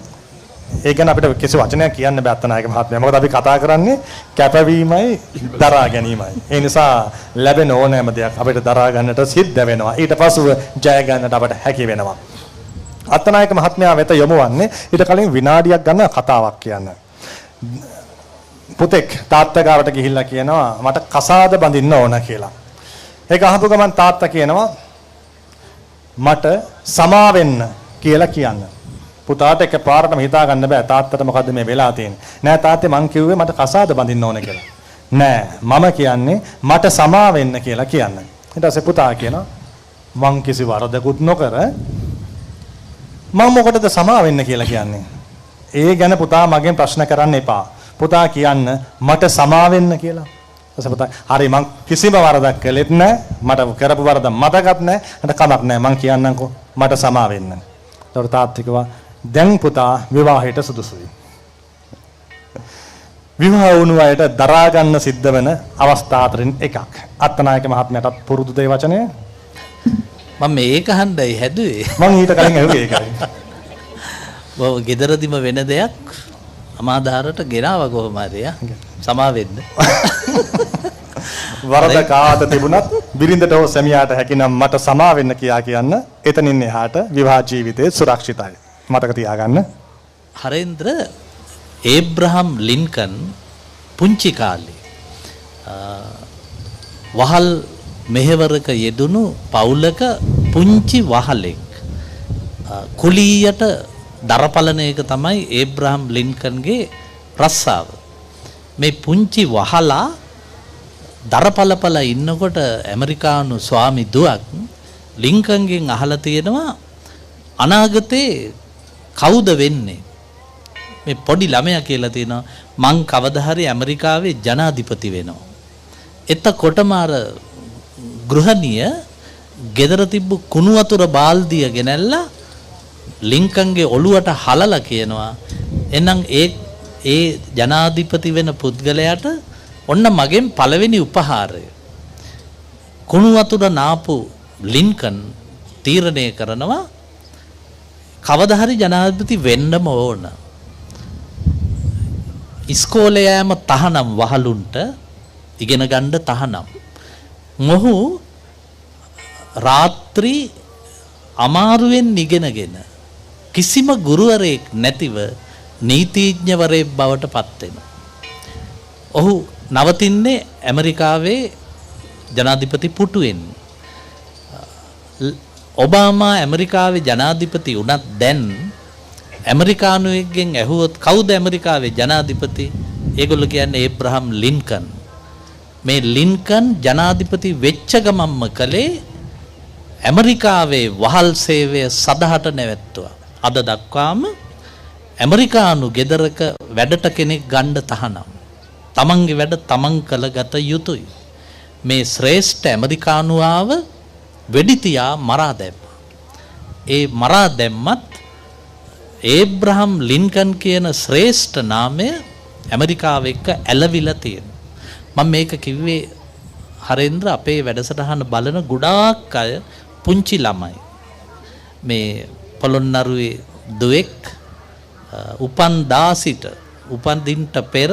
ඒ ගැන අපිට කිසි වචනයක් කියන්න බෑ අත්තනායක මහත්මයා. මොකද අපි කතා කරන්නේ කැපවීමයි දරා ගැනීමයි. ඒ නිසා ලැබෙන ඕනෑම දෙයක් අපිට දරා ගන්නට සිද්ධ වෙනවා. ඊට පසුව ජය ගන්නට අපට හැකි වෙනවා. අත්තනායක මහත්මයා වෙත යොමු වන්නේ ඊට කලින් විනාඩියක් ගන්න කතාවක් කියන්න. පුතෙක් තාත්තා ගාවට ගිහිල්ලා කියනවා මට කසාද බඳින්න ඕන කියලා. ඒක අහපු ගමන් තාත්තා කියනවා මට සමා වෙන්න කියලා කියන්න. පුතාට එකපාරටම හිතා ගන්න බෑ තාත්තට මොකද්ද මේ වෙලා තියෙන්නේ. නෑ තාත්තේ මං කිව්වේ මට කසාද බඳින්න ඕන කියලා. නෑ මම කියන්නේ මට සමා වෙන්න කියලා කියන්න. ඊට පස්සේ පුතා කියනවා මං කිසි වරදකුත් නොකර මම මොකටද සමා වෙන්න කියලා කියන්නේ. ඒ ගැන පුතා මගෙන් ප්‍රශ්න කරන්න එපා. පුතා කියන්න මට සමා වෙන්න කියලා. ඊට පුතා හරි මං කිසිම වරදක් කළෙත් නෑ. මට කරපු වරද මතකත් නෑ. මට කමක් නෑ මං කියන්නම්කෝ මට සමා වෙන්න. ඒතකොට තාත්තා කිව්වා දැන් පුතා විවාහයට සුදුසුයි. විවාහ වුණු අයට දරා ගන්න සිද්ධ වෙන අවස්ථා අතරින් එකක්. අත්තනායක මහත්මයාටත් පුරුදු දේ වචනය. මම මේක හන්දයි හැදුවේ. මං ඊට කලින් ඇහුවේ ඒකයි. ඔව් ගෙදරදිම වෙන දෙයක් අමාදාරට ගෙනාව කොහොම හරි සමා වෙන්න. වරද කාට තිබුණත් බිරිඳට හෝ සැමියාට හැකිනම් මට සමා වෙන්න කියා කියන්න. එතනින් එහාට විවාහ ජීවිතේ සුරක්ෂිතයි. මතක තියාගන්න. හරේන්ද්‍ර ඒබ්‍රහම් ලින්කන් පුංචි කාලේ වහල් මෙහෙවරක යෙදුණු පවුලක පුංචි වහලෙක්. කුලියට දරපලන එක තමයි ඒබ්‍රහම් ලින්කන්ගේ රස්සාව. මේ පුංචි වහලා දරපලපල ඉන්නකොට ඇමරිකානු ස්වාමි දුවක් ලින්කන්ගෙන් අහලා තියෙනවා අනාගතේ කවුද වෙන්නේ? මේ පොඩි ළමයා කියලා තියෙනවා මං කවදා හරි ඇමරිකාවේ ජනාධිපති වෙනවා. එතකොටම අර ගෘහණිය ගෙදර තිබ්බ කුණු වතුර බාල්දිය ගෙනල්ලා ලින්කන්ගේ ඔළුවට හලලා කියනවා එහෙනම් ඒ ජනාධිපති වෙන පුද්ගලයාට ඔන්න මගෙන් පළවෙනි උපහාරය. කුණු වතුර නාපු ලින්කන් තීරණය කරනවා කවදා හරි ජනාධිපති වෙන්නම ඕන. ඉස්කෝලේ යෑම තහනම් වහලුන්ට ඉගෙන ගන්න තහනම්. මොහු රාත්‍රී අමාරුවෙන් ඉගෙනගෙන කිසිම ගුරුවරයෙක් නැතිව නීතිඥවරයෙක් බවට පත් වෙනවා. ඔහු නවතින්නේ ඇමරිකාවේ ජනාධිපති පුටුවෙන්. ඔබාමා ඇමරිකාවේ ජනාධිපති වුණත් දැන් ඇමරිකානුවෙක්ගෙන් ඇහුවොත් කවුද ඇමරිකාවේ ජනාධිපති? ඒගොල්ලෝ කියන්නේ ඒබ්‍රහම් ලින්කන්. මේ ලින්කන් ජනාධිපති වෙච්ච ගමන්ම කලේ ඇමරිකාවේ වහල් සේවය සදහට නැවැත්තුවා. අද දක්වාම ඇමරිකානු ගෙදරක වැඩට කෙනෙක් ගන්න තහනම්. තමන්ගේ වැඩ තමන් කළ ගත යුතුයි. මේ ශ්‍රේෂ්ඨ ඇමරිකානුවාව වෙඩිතියා මරා දැම්මා. ඒ මරා දැම්මත් ඒබ්‍රහම් ලින්කන් කියන ශ්‍රේෂ්ඨ නාමය ඇමරිකාව එක්ක ඇලවිලා තියෙනවා. මම මේක කිව්වේ හරේන්ද්‍ර අපේ වැඩසටහන බලන ගොඩාක් අය පුංචි ළමයි. මේ පොළොන්නරුවේ දුවෙක් උපන් දාසිට උපන්දින්ට පෙර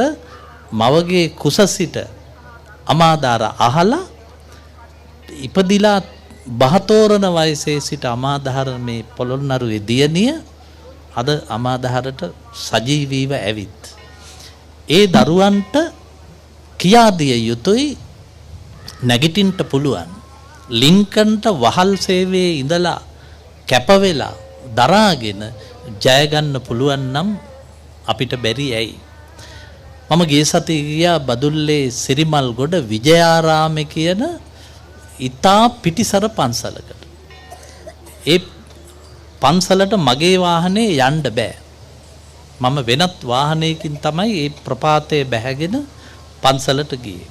මවගේ කුස සිට අමාදාර අහලා ඉපදිලා බහතෝරන වයසේ සිට අමාදාර මේ පොළොන්නරුවේ දියණිය අද අමාදාරට සජීවීව ඇවිත් ඒ දරුවන්ට කියා දිය යුතුයි නැගිටින්න පුළුවන්. ලින්කන්ට වහල් සේවයේ ඉඳලා කැප වෙලා දරාගෙන ජය ගන්න පුළුවන් නම් අපිට බැරි ඇයි? මම ගිය සතියේ ගියා බදුල්ලේ සිරිමල්ගොඩ විජයාරාමේ කියන ඉතා පිටිසර පන්සලකට. ඒ පන්සලට මගේ වාහනේ යන්න බෑ. මම වෙනත් වාහනයකින් තමයි ඒ ප්‍රපාතයේ බැහැගෙන පන්සලට ගියේ.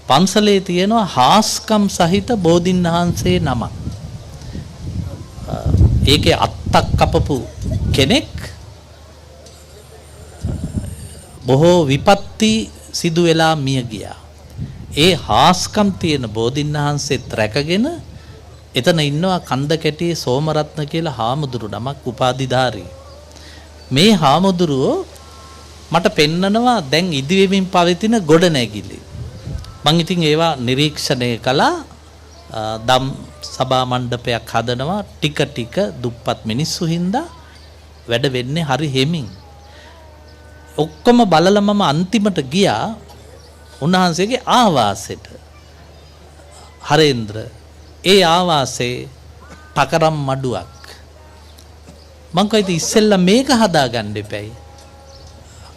පන්සලේ තියෙනවා හාස්කම් සහිත බෝධින් වහන්සේ නමක්. ඒකේ අත්තක් කපපු කෙනෙක් බොහෝ විපත්ති සිදු වෙලා මිය ගියා. ඒ හාස්කම් තියෙන බෝධින් වහන්සේත් රැකගෙන එතන ඉන්නවා කන්ද කැටියේ සෝමරත්න කියලා හාමුදුරු නමක් උපාධිධාරී. මේ හාමුදුරුවෝ මට පෙන්නනවා දැන් ඉදිවෙමින් පවතින ගොඩනැගිලි. මං ඉතින් ඒවා නිරීක්ෂණය කළා. දම් සභා මණ්ඩපයක් හදනවා ටික ටික දුප්පත් මිනිස්සු හින්දා වැඩ වෙන්නේ හරි හෙමින්. ඔක්කොම බලලා මම අන්තිමට ගියා උන්වහන්සේගේ ආවාසෙට. හරේන්ද්‍ර ඒ ආවාසේ පකරම් මඩුවක්. මං කිව්වා ඉස්සෙල්ලා මේක හදාගන්න එපැයි.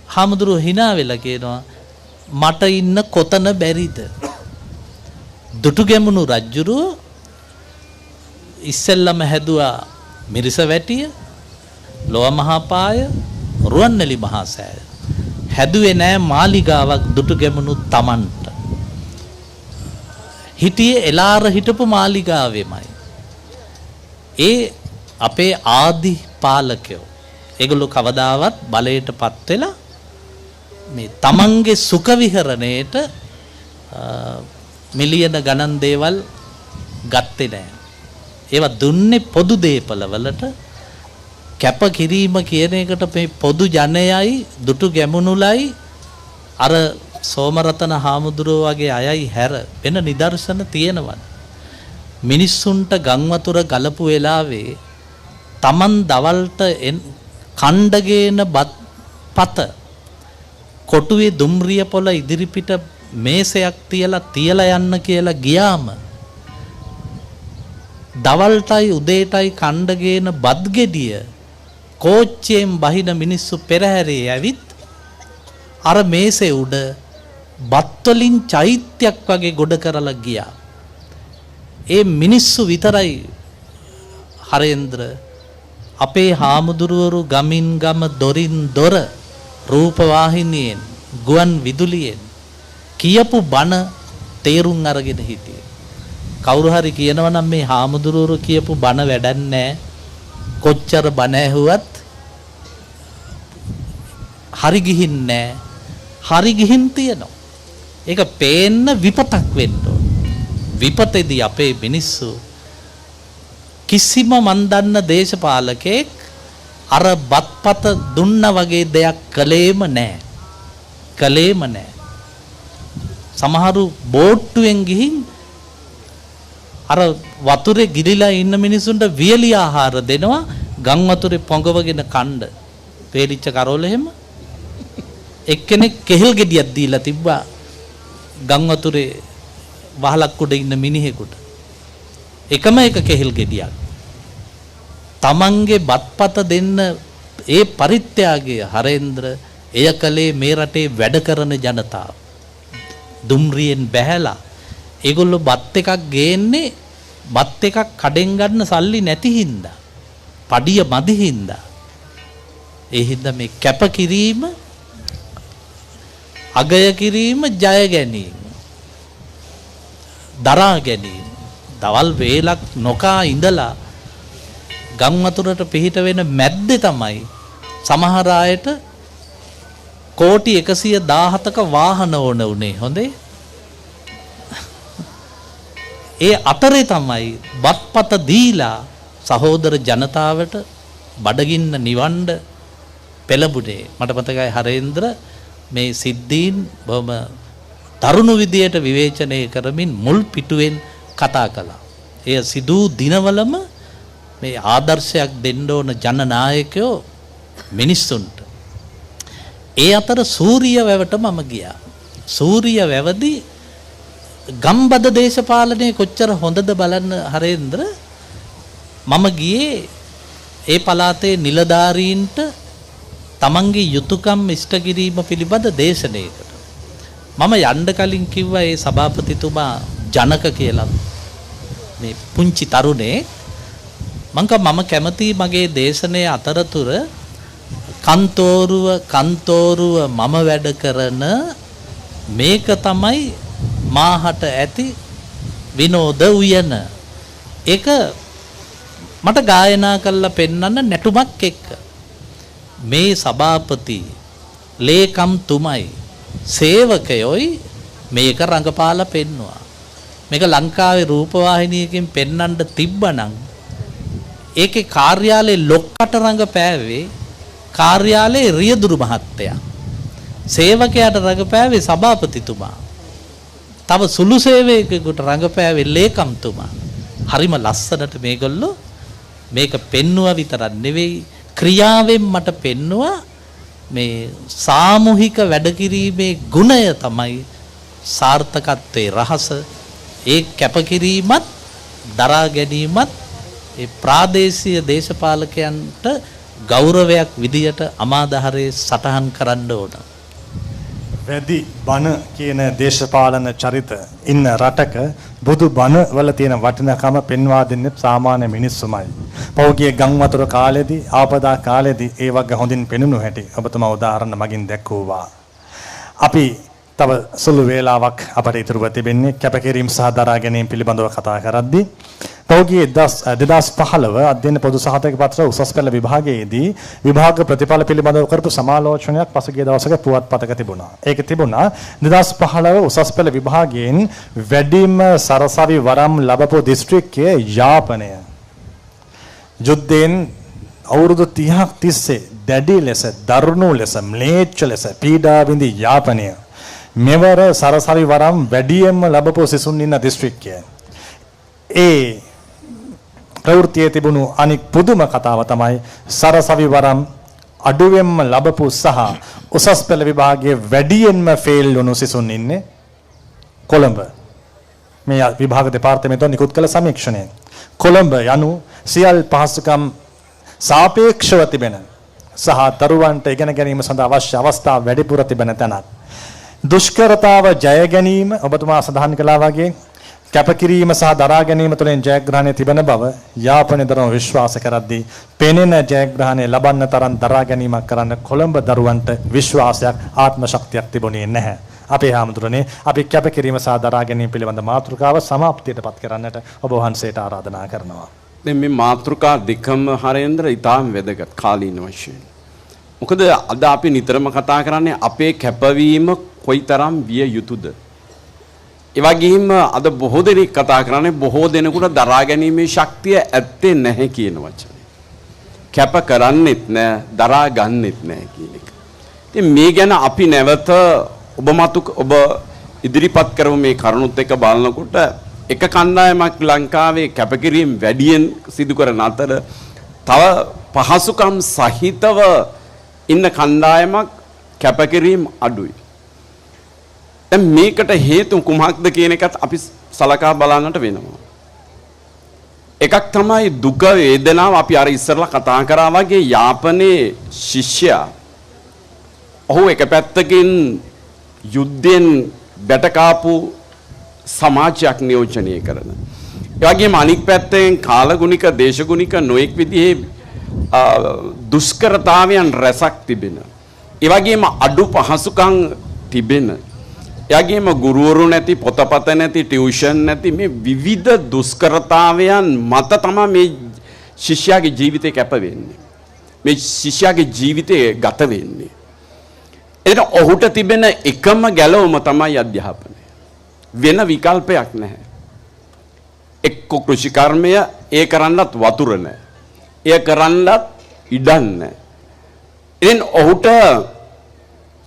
හාමුදුරුවෝ hina වෙලා කියනවා මට ඉන්න කොතන බැරිද? දුටුගැමුණු රජුරෝ ඉස්සෙල්ලම හැදුවා මිරිසවැටිය, ලොව මහා පාය, රුවන්වැලි මහා සෑය. හැදුවේ නෑ මාලිගාවක් දුටුගැමුණු තමන්ට. හිටියේ එලාර හිටපු මාලිගාවෙමයි. ඒ අපේ ආදි පාලකයෝ. ඒගොල්ලෝ කවදාවත් බලයටපත් වෙලා මේ තමන්ගේ සුඛ විහරණයට මිලියන ගණන් දේවල් ගත්තේ නැහැ. ඒවා දුන්නේ පොදු දේපල වලට. කැප කිරීම කියන එකට මේ පොදු ජනයයි දුටු ගැමුණුලයි අර සෝමරතන හාමුදුරුවෝ වගේ අයයි හැර වෙන නිදර්ශන තියෙනවා. මිනිස්සුන්ට ගම් වතුර ගලපු වෙලාවේ Taman දවල්ට කණ්ඩගේන පත කොටුවේ දුම්රිය පොළ ඉදිරිපිට මේසයක් තියලා යන්න කියලා ගියාම දවල්ටයි උදේටයි කණ්ඩගේන බත් ගෙඩිය කෝච්චියෙන් බහින මිනිස්සු පෙරහැරේ ඇවිත් අර මේසේ උඩ බත් වලින් චෛත්‍යයක් වගේ ගොඩ කරලා ගියා. ඒ මිනිස්සු විතරයි හරේන්ද්‍ර අපේ හාමුදුරුවරු ගමින් ගම දොරින් දොර රූපවාහිනියෙන් ගුවන් විදුලියෙන් කියපු බණ තේරුම් අරගෙන හිටියේ. කවුරු හරි කියනවා නම් මේ හාමුදුරුවරු කියපු බණ වැඩක් නැහැ. කොච්චර බණ ඇහුවත් හරි ගිහින් නැහැ. හරි ගිහින් තියෙනවා. ඒක පේන්න විපතක් වෙන්න ඕන. විපතේදී අපේ මිනිස්සු කිසිම මන් දන්න දේශපාලකෙක් අර බත්පත දුන්න වගේ දෙයක් කළේම නැහැ. කළේම නැහැ. සමහරු බෝට්ටුවෙන් ගිහින් අර වතුරේ ගිලිලා ඉන්න මිනිසුන්ට වියලි ආහාර දෙනවා ගම් වතුරේ පොඟවගෙන කණ්ඩ. වේලිච්ච කරවල එහෙම එක්කෙනෙක් කෙහෙල් ගෙඩියක් දීලා තිබ්බා ගම් වතුරේ වහලක් උඩ ඉන්න මිනිහෙකුට. එකම එක කෙහෙල් ගෙඩියක්. තමන්ගේ බත්පත දෙන්න ඒ පරිත්‍යාගය හරේන්ද්‍ර එය කලේ මේ රටේ වැඩ කරන ජනතාව. දුම්රියෙන් බැහැලා ඒගොල්ලෝ බත් එකක් ගේන්නේ බත් එකක් කඩෙන් ගන්න සල්ලි නැති හින්දා. පඩිය මදි හින්දා. ඒ හින්දා මේ කැප කිරීම අගය කිරීම ජය ගැනීම දරා ගැනීම දවල් වේලක් නොකා ඉඳලා ගම් වතුරට පිහිට වෙන මැද්දේ තමයි සමහර අයට කෝටි 117ක වාහන ඕන උනේ. හොඳේ ඒ අතරේ තමයි බත්පත දීලා සහෝදර ජනතාවට බඩගින්න නිවන්න පෙළඹුණේ. මට මතකයි හරේන්ද්‍ර මේ සිද්ධීන් බොහොම තරුණ විදියට විවේචනය කරමින් මුල් පිටුවෙන් කතා කළා. එය සිදු දිනවලම මේ ආදර්ශයක් දෙන්න ඕන ජනනායකයෝ මිනිස්සුන්ට. ඒ අතර සූරිය වැවට මම ගියා. සූරිය වැවදී ගම්බද දේශපාලනයේ කොච්චර හොඳද බලන්න හරේන්ද්‍ර. මම ගියේ ඒ පළාතේ නිලධාරීන්ට තමන්ගේ යුතුයකම් ඉෂ්ට කිරීම පිළිබඳ දේශනයකට. මම යන්න කලින් කිව්වා ඒ සභාපතිතුමා ජනක කියලා මේ පුංචි තරුණේ මම කැමති මගේ දේශනයේ අතරතුර කන්තෝරුව මම වැඩ කරන මේක තමයි මාහට ඇති විනෝද උයන ඒක මට ගායනා කරලා පෙන්වන්න නැටුමක් එක්ක මේ සභාපති ලේකම්තුමයි සේවකයෝයි මේක රංගපාලා පෙන්නවා. මේක ලංකාවේ රූපවාහිනියකින් පෙන්වන්න තිබ්බනම් ඒකේ කාර්යාලයේ ලොක්කට රංගපෑවේ කාර්යාලයේ රියදුරු මහත්තයා. සේවකයාට රංගපෑවේ සභාපතිතුමා. තව සුළු සේවකයෙකුට රංගපෑවේ ලේකම්තුමා. හරිම ලස්සනට මේගොල්ලෝ මේක පෙන්නුවා විතරක් නෙවෙයි ක්‍රියාවෙන් මට පෙන්නුවා මේ සාමූහික වැඩකිරීමේ ගුණය තමයි සාර්ථකත්වයේ රහස. ඒ කැපකිරීමත් දරා ගැනීමත් ඒ ප්‍රාදේශීය දේශපාලකයන්ට ගෞරවයක් විදියට අමාදහරේ සටහන් කරන්න ඕන. වැඩි බණ කියන දේශපාලන චරිත ඉන්න රටක බුදු බණ වල තියෙන වටිනාකම පෙන්වා දෙන්නේ සාමාන්‍ය මිනිස්සුමයි. පෞගිය ගම් වතුර කාලෙදී ආපදා කාලෙදී ඒ වගේ හොඳින් පෙනුණු හැටි ඔබතුමා උදාහරණ මගින් දැක්වුවා. අපි තව සුළු වේලාවක් අපට ඉතුරුව තිබෙන්නේ කැපකිරීම සහ දරා ගැනීම පිළිබඳව කතා කරද්දී පෞගිය 2015 අධ්‍යයන පොදු සහතික පත්‍ර උසස් පෙළ විභාගයේදී විභාග ප්‍රතිඵල පිළිබඳව කරපු සමාලෝචනයක් පසුගිය දවසක පුවත්පතක තිබුණා. ඒකේ තිබුණා 2015 උසස් පෙළ විභාගයෙන් වැඩිම සරසවි වරම් ලැබපු දිස්ත්‍රික්කය යාපනය. යුද්ධයෙන් අවුරුදු 30ක් තිස්සේ දැඩි ලෙස දරුණු ලෙස ම්ලේච්ඡ ලෙස පීඩා විඳි යාපනය මෙවර සරසවි වරම් වැඩියෙන්ම ලැබපු සිසුන් ඉන්න දිස්ත්‍රික්කය. ඒ ප්‍රවෘත්තියේ තිබුණු අනික් පුදුම කතාව තමයි සරසවි වරම් අඩුවෙන්ම ලැබපු සහ උසස් පෙළ විභාගයේ වැඩියෙන්ම ෆේල් වුණු සිසුන් ඉන්නේ කොළඹ. මේ විභාග දෙපාර්තමේන්තුව නිකුත් කළ සමීක්ෂණය. කොළඹ යනු සියල් පහසුකම් සාපේක්ෂව තිබෙන සහ දරුවන්ට ඉගෙන ගැනීම සඳහා අවශ්‍ය අවස්ථා වැඩිපුර තිබෙන තැනක්. දුෂ්කරතාව ජය ගැනීම ඔබතුමා සඳහන් කළා වගේ කැපකිරීම සහ දරා ගැනීම තුළින් ජයග්‍රහණය තිබෙන බව යාපනයේ දරුවෝ විශ්වාස කරද්දී පෙනෙන ජයග්‍රහණය ලබන්න තරම් දරා ගැනීමක් කරන්න කොළඹ දරුවන්ට විශ්වාසයක් ආත්ම ශක්තියක් තිබුණේ නැහැ. අපේ හාමුදුරනේ අපි කැපකිරීම සහ දරා ගැනීම පිළිබඳ මාතෘකාව සමාප්තියටපත් කරන්නට ඔබ වහන්සේට ආරාධනා කරනවා. දැන් මේ මාතෘකා දෙකම හරේන්ද්‍ර ඉතාම වැදගත් කාලීන වශයෙන්. මොකද අද අපි නිතරම කතා කරන්නේ අපේ කැපවීම කොයිතරම් විය යුතුද? ඒ වගේම අද බොහෝ දෙනෙක් කතා කරන්නේ බොහෝ දෙනෙකුට දරා ගැනීමේ ශක්තිය ඇත්තේ නැහැ කියන වචනේ. කැප කරන්නෙත් නැහැ, දරා ගන්නෙත් නැහැ කියන එක. ඉතින් මේ ගැන අපි නැවත ඔබ ඉදිරිපත් කරමු මේ කරුණුත් එක්ක බලනකොට එක කණ්ඩායමක් ලංකාවේ කැපකිරීම වැඩියෙන් සිදු කරන අතර තව පහසුකම් සහිතව ඉන්න කණ්ඩායමක් කැපකිරීම අඩුයි. දැන් මේකට හේතු කුමක්ද කියන එකත් අපි සලකා බලන්නට වෙනවා. එකක් තමයි දුක වේදනාව අපි අර ඉස්සරලා කතා කරා වගේ යාපනයේ ශිෂ්‍යයා ඔහු එක පැත්තකින් යුද්ධෙන් බැටකාපු සමාජයක් නියෝජනය කරන. ඒ වගේම අනික් පැත්තෙන් කාලගුණික දේශගුණික නොඑක් විදිහේ දුෂ්කරතාවයන් රැසක් තිබෙන. ඒ වගේම අඩු පහසුකම් තිබෙන. එයාගේම ගුරුවරු නැති පොතපත නැති ටියුෂන් නැති මේ විවිධ දුෂ්කරතාවයන් මත තමයි මේ ශිෂ්‍යයාගේ ජීවිතේ කැප වෙන්නේ. මේ ශිෂ්‍යයාගේ ජීවිතේ ගත වෙන්නේ. එතන ඔහුට තිබෙන එකම ගැලවුම තමයි අධ්‍යාපනය. වෙන විකල්පයක් නැහැ. එක්ක කෘෂිකර්මය ඒ කරන්නත් වතුර නැහැ. එය කරන්නත් ඉඩම් නැහැ. එතෙන් ඔහුට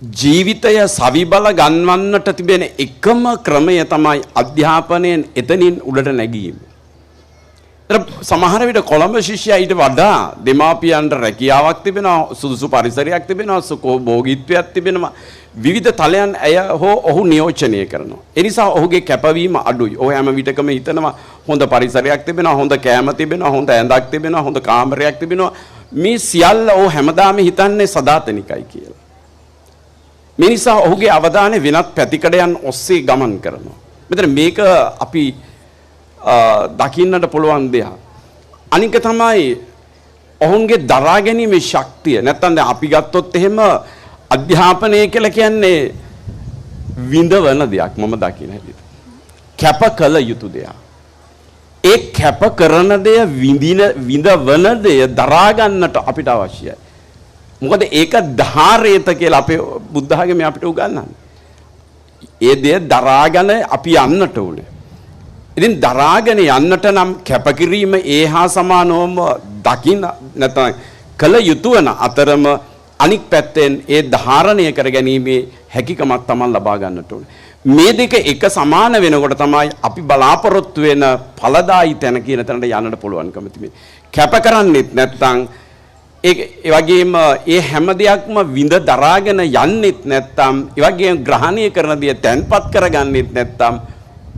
ජීවිතය සවිබල ගන්වන්නට තිබෙන එකම ක්‍රමය තමයි අධ්‍යාපනයෙන් එතනින් උඩට නැගීම. සමහර විට කොළඹ ශිෂ්‍යයා ඊට වඩා දෙමාපියන්ට රැකියාවක් තිබෙනවා, සුදුසු පරිසරයක් තිබෙනවා, සුඛෝභෝගීත්වයක් තිබෙනවා. විවිධ තලයන් ඇය හෝ ඔහු නියෝජනය කරනවා. ඒ නිසා ඔහුගේ කැපවීම අඩුයි. ඔහු හැම විටකම හිතනවා හොඳ පරිසරයක් තිබෙනවා, හොඳ කෑම තිබෙනවා, හොඳ ඇඳක් තිබෙනවා, හොඳ කාමරයක් තිබෙනවා. මේ සියල්ල ඔහු හැමදාම හිතන්නේ සදාතනිකයි කියලා. මේ නිසා ඔහුගේ අවධානය වෙනත් පැතිකඩයන් ඔස්සේ ගමන් කරනවා. මෙතන මේක අපි දකින්නට පුළුවන් දෙයක්. අනික තමයි ඔවුන්ගේ දරා ගැනීමේ ශක්තිය. නැත්තම් දැන් අපි ගත්තොත් එහෙම අධ්‍යාපනය කියලා කියන්නේ විඳවන දෙයක් මම දකින හැටියට. කැප කළ යුතු දෙයක්. ඒ කැප කරන දෙය විඳවන දෙය දරා ගන්නට අපිට අවශ්‍යයි. මොකද ඒක ධාරේත කියලා අපේ බුද්ධ ආගමේ අපිට උගන්වන්නේ. ඒ දෙය දරාගෙන අපි යන්නට ඕනේ. ඉතින් දරාගෙන යන්නට නම් කැපකිරීම ඒහා සමානවම දකින්න නැත්නම් කළ යුතු වන අතරම අනික් පැත්තෙන් ඒ ධාරණය කර ගැනීමේ හැකියාවක් තමයි ලබා ගන්නට ඕනේ. මේ දෙක එක සමාන වෙනකොට තමයි අපි බලාපොරොත්තු වෙන ඵලදායි තැන කියන තැනට යන්නට පුළුවන්කම තිබෙන්නේ. කැප කරන්නේත් නැත්නම් ඒ වගේම ඒ හැම දෙයක්ම විඳ දරාගෙන යන්නෙත් නැත්නම් ඒ වගේම ග්‍රහණය කරන දේ තැන්පත් කරගන්නෙත් නැත්නම්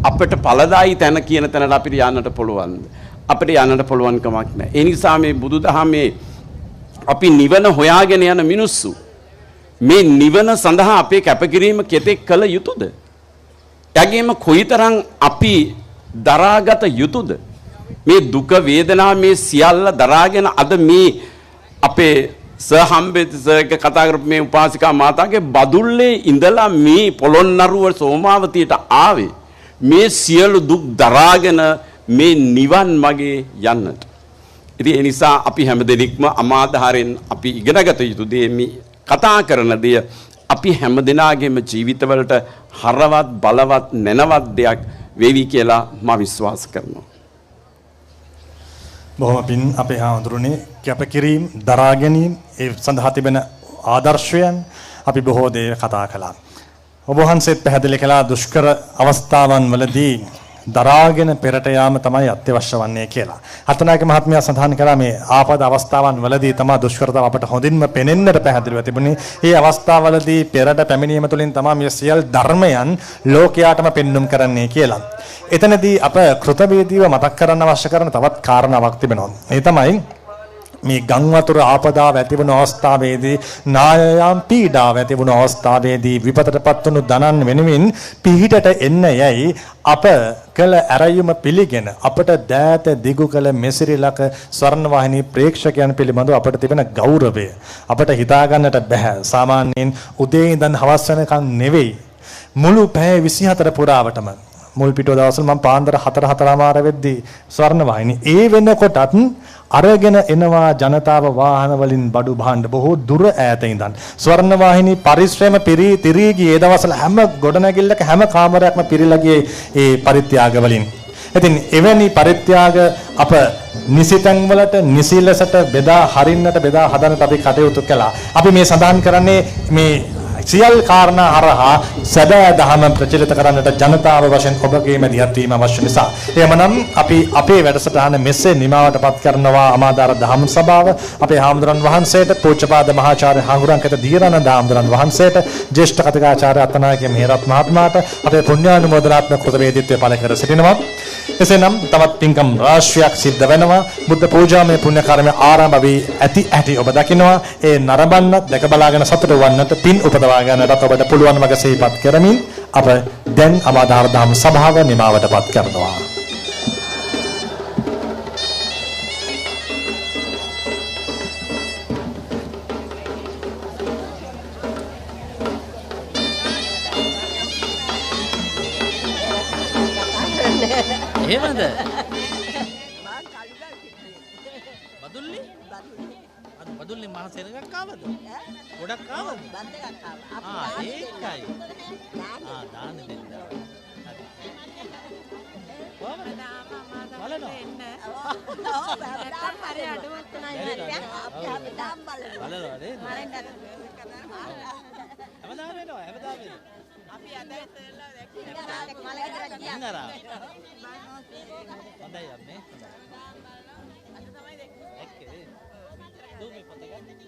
අපිට ඵලදායි තැන කියන තැනට අපිට යන්නට පුළුවන්. අපිට යන්නට පුළුවන් කමක් නැහැ. ඒ නිසා මේ බුදුදහමේ අපි නිවන හොයාගෙන යන මිනිස්සු මේ නිවන සඳහා අපේ කැපකිරීම කෙතෙක් කළ යුතුද? එගේම කොයිතරම් අපි දරාගත යුතුද? මේ දුක වේදනා මේ සියල්ල දරාගෙන අද මේ අපේ සහම්බෙත් සර්ක කතා කරපු මේ උපාසිකා මාතාගේ බදුල්ලේ ඉඳලා මේ පොළොන්නරුව සෝමාවතියට ආවේ මේ සියලු දුක් දරාගෙන මේ නිවන් මගේ යන්නට. ඉතින් ඒ නිසා අපි හැමදෙනෙක්ම අමාධාරයෙන් අපි ඉගෙනගත යුතු දේ මේ කතා කරන දේ අපි හැමදෙනාගේම ජීවිතවලට හරවත් බලවත් නැනවත් දෙයක් වේවි කියලා මම විශ්වාස කරනවා. බොහොම පින් අපේ හාමුදුරනේ කැපකිරීම දරා ගැනීම ඒ සඳහා තිබෙන ආදර්ශයන් අපි බොහෝ දේ කතා කළා. ඔබ වහන්සේත් පැහැදිලි කළා දුෂ්කර අවස්ථාවන් වලදී දරාගෙන පෙරට යාම තමයි අත්‍යවශ්‍ය වන්නේ කියලා. හතනායක මහත්මයා සඳහන් කළා මේ ආපද අවස්ථාවන් වලදී තමයි දුෂ්කරතාව අපට හොඳින්ම පෙනෙන්නට පැහැදිලිව තිබුණේ. මේ අවස්ථාවවලදී පෙරට පැමිණීම තුළින් තමයි මේ සියල් ධර්මයන් ලෝකයාටම පෙන්눔 කරන්නේ කියලා. එතනදී අප කෘතවේදීව මතක් කරන්න අවශ්‍ය කරන තවත් කාරණාවක් තිබෙනවා. ඒ තමයි මේ ගංවතුර ආපදාව ඇතිවන අවස්ථාවේදී නායයන් පීඩාව ඇතිවන අවස්ථාවේදී විපතටපත් වුණු දනන් වෙනුවෙන් පිහිටට එන්න යයි අප කළ ඇරයුම පිළිගෙන අපට දෑත දිගු කළ මෙසිරිලක ස්වර්ණවාහිනී ප්‍රේක්ෂකයන් පිළිබඳව අපට තිබෙන ගෞරවය අපට හිතා ගන්නට බෑ. සාමාන්‍යයෙන් උදේ ඉඳන් හවස වෙනකන් නෙවෙයි මුළු පැය 24 පුරාවටම මුල් පිටුව දවසල මම පාන්දර 4:04 වෙද්දී ස්වර්ණවාහිනී ඒ වෙනකොටත් අරගෙන එනවා ජනතාව වාහන වලින් බඩු භාණ්ඩ බොහෝ දුර ඈත ඉඳන් ස්වර්ණවාහිනී පරිශ්‍රම තිරී ගියේ දවසල හැම ගොඩනැගිල්ලක හැම කාමරයක්ම පිරීලා ගියේ ඒ පරිත්‍යාග වලින්. ඉතින් එවැනි පරිත්‍යාග අප නිසි තැන් වලට නිසි ලෙසට බෙදා හරින්නට බෙදා හදන්නට අපි කටයුතු කළා. අපි මේ සඳහන් කරන්නේ මේ සියල් කාරණා හරහා සැබෑ දහම ප්‍රචලිත කරන්නට ජනතාව වශයෙන් ඔබගේම දියත් වීම අවශ්‍ය නිසා. එhmenan අපි අපේ වැඩසටහන මෙසේ නිමාවටපත් කරනවා අමාදාර දහම් සභාව අපේ හාමුදුරන් වහන්සේට පූජ්‍යපාද මහාචාර්ය හාමුදුරන්කට දීරානන්ද හාමුදුරන් වහන්සේට ජ්‍යෙෂ්ඨ කතිකාචාර්ය අත්තනායක මෙහෙරත් මහත්මයාට අපේ පුණ්‍යානුමෝදනාත්මක කෘතවේදීත්වය පළ කර සිටිනවා. එසේනම් තවත් පින්කම් රාශියක් සිද්ධ වෙනවා. බුද්ධ පූජාමය පුණ්‍ය කර්ම ආරම්භ වී ඇති ඔබ දකිනවා. ඒ නරඹන්න දැක බලාගෙන සතුට වන්නට පින් උපදවා ගන්නට ඔබට පුළුවන් වගේ සිහිපත් කරමින් අප දැන් අමාදාර දහම් සභාව නිමාවටපත් කරනවා. එහෙමද? බදුල්ලි? අද බදුල්ලි මහ සෙනගක් ආවද? ගොඩක් ආවද? බත් එකක් ආවා. ඒකයි. දාන්න දෙන්න. හරි. කොහමද? බලනවා. ඔව් බෑදාම් හරි අඩුවක් තුනයි අපි හැමදාම් බලනවා. බලනවා නේද? හැමදාම් වෙනවා. අපි අද ඉස්සෙල්ලා දැක්කේ මලකට ගියා. හොඳයි අම්මේ. අද තමයි දැක්කේ. දුමි පොතක.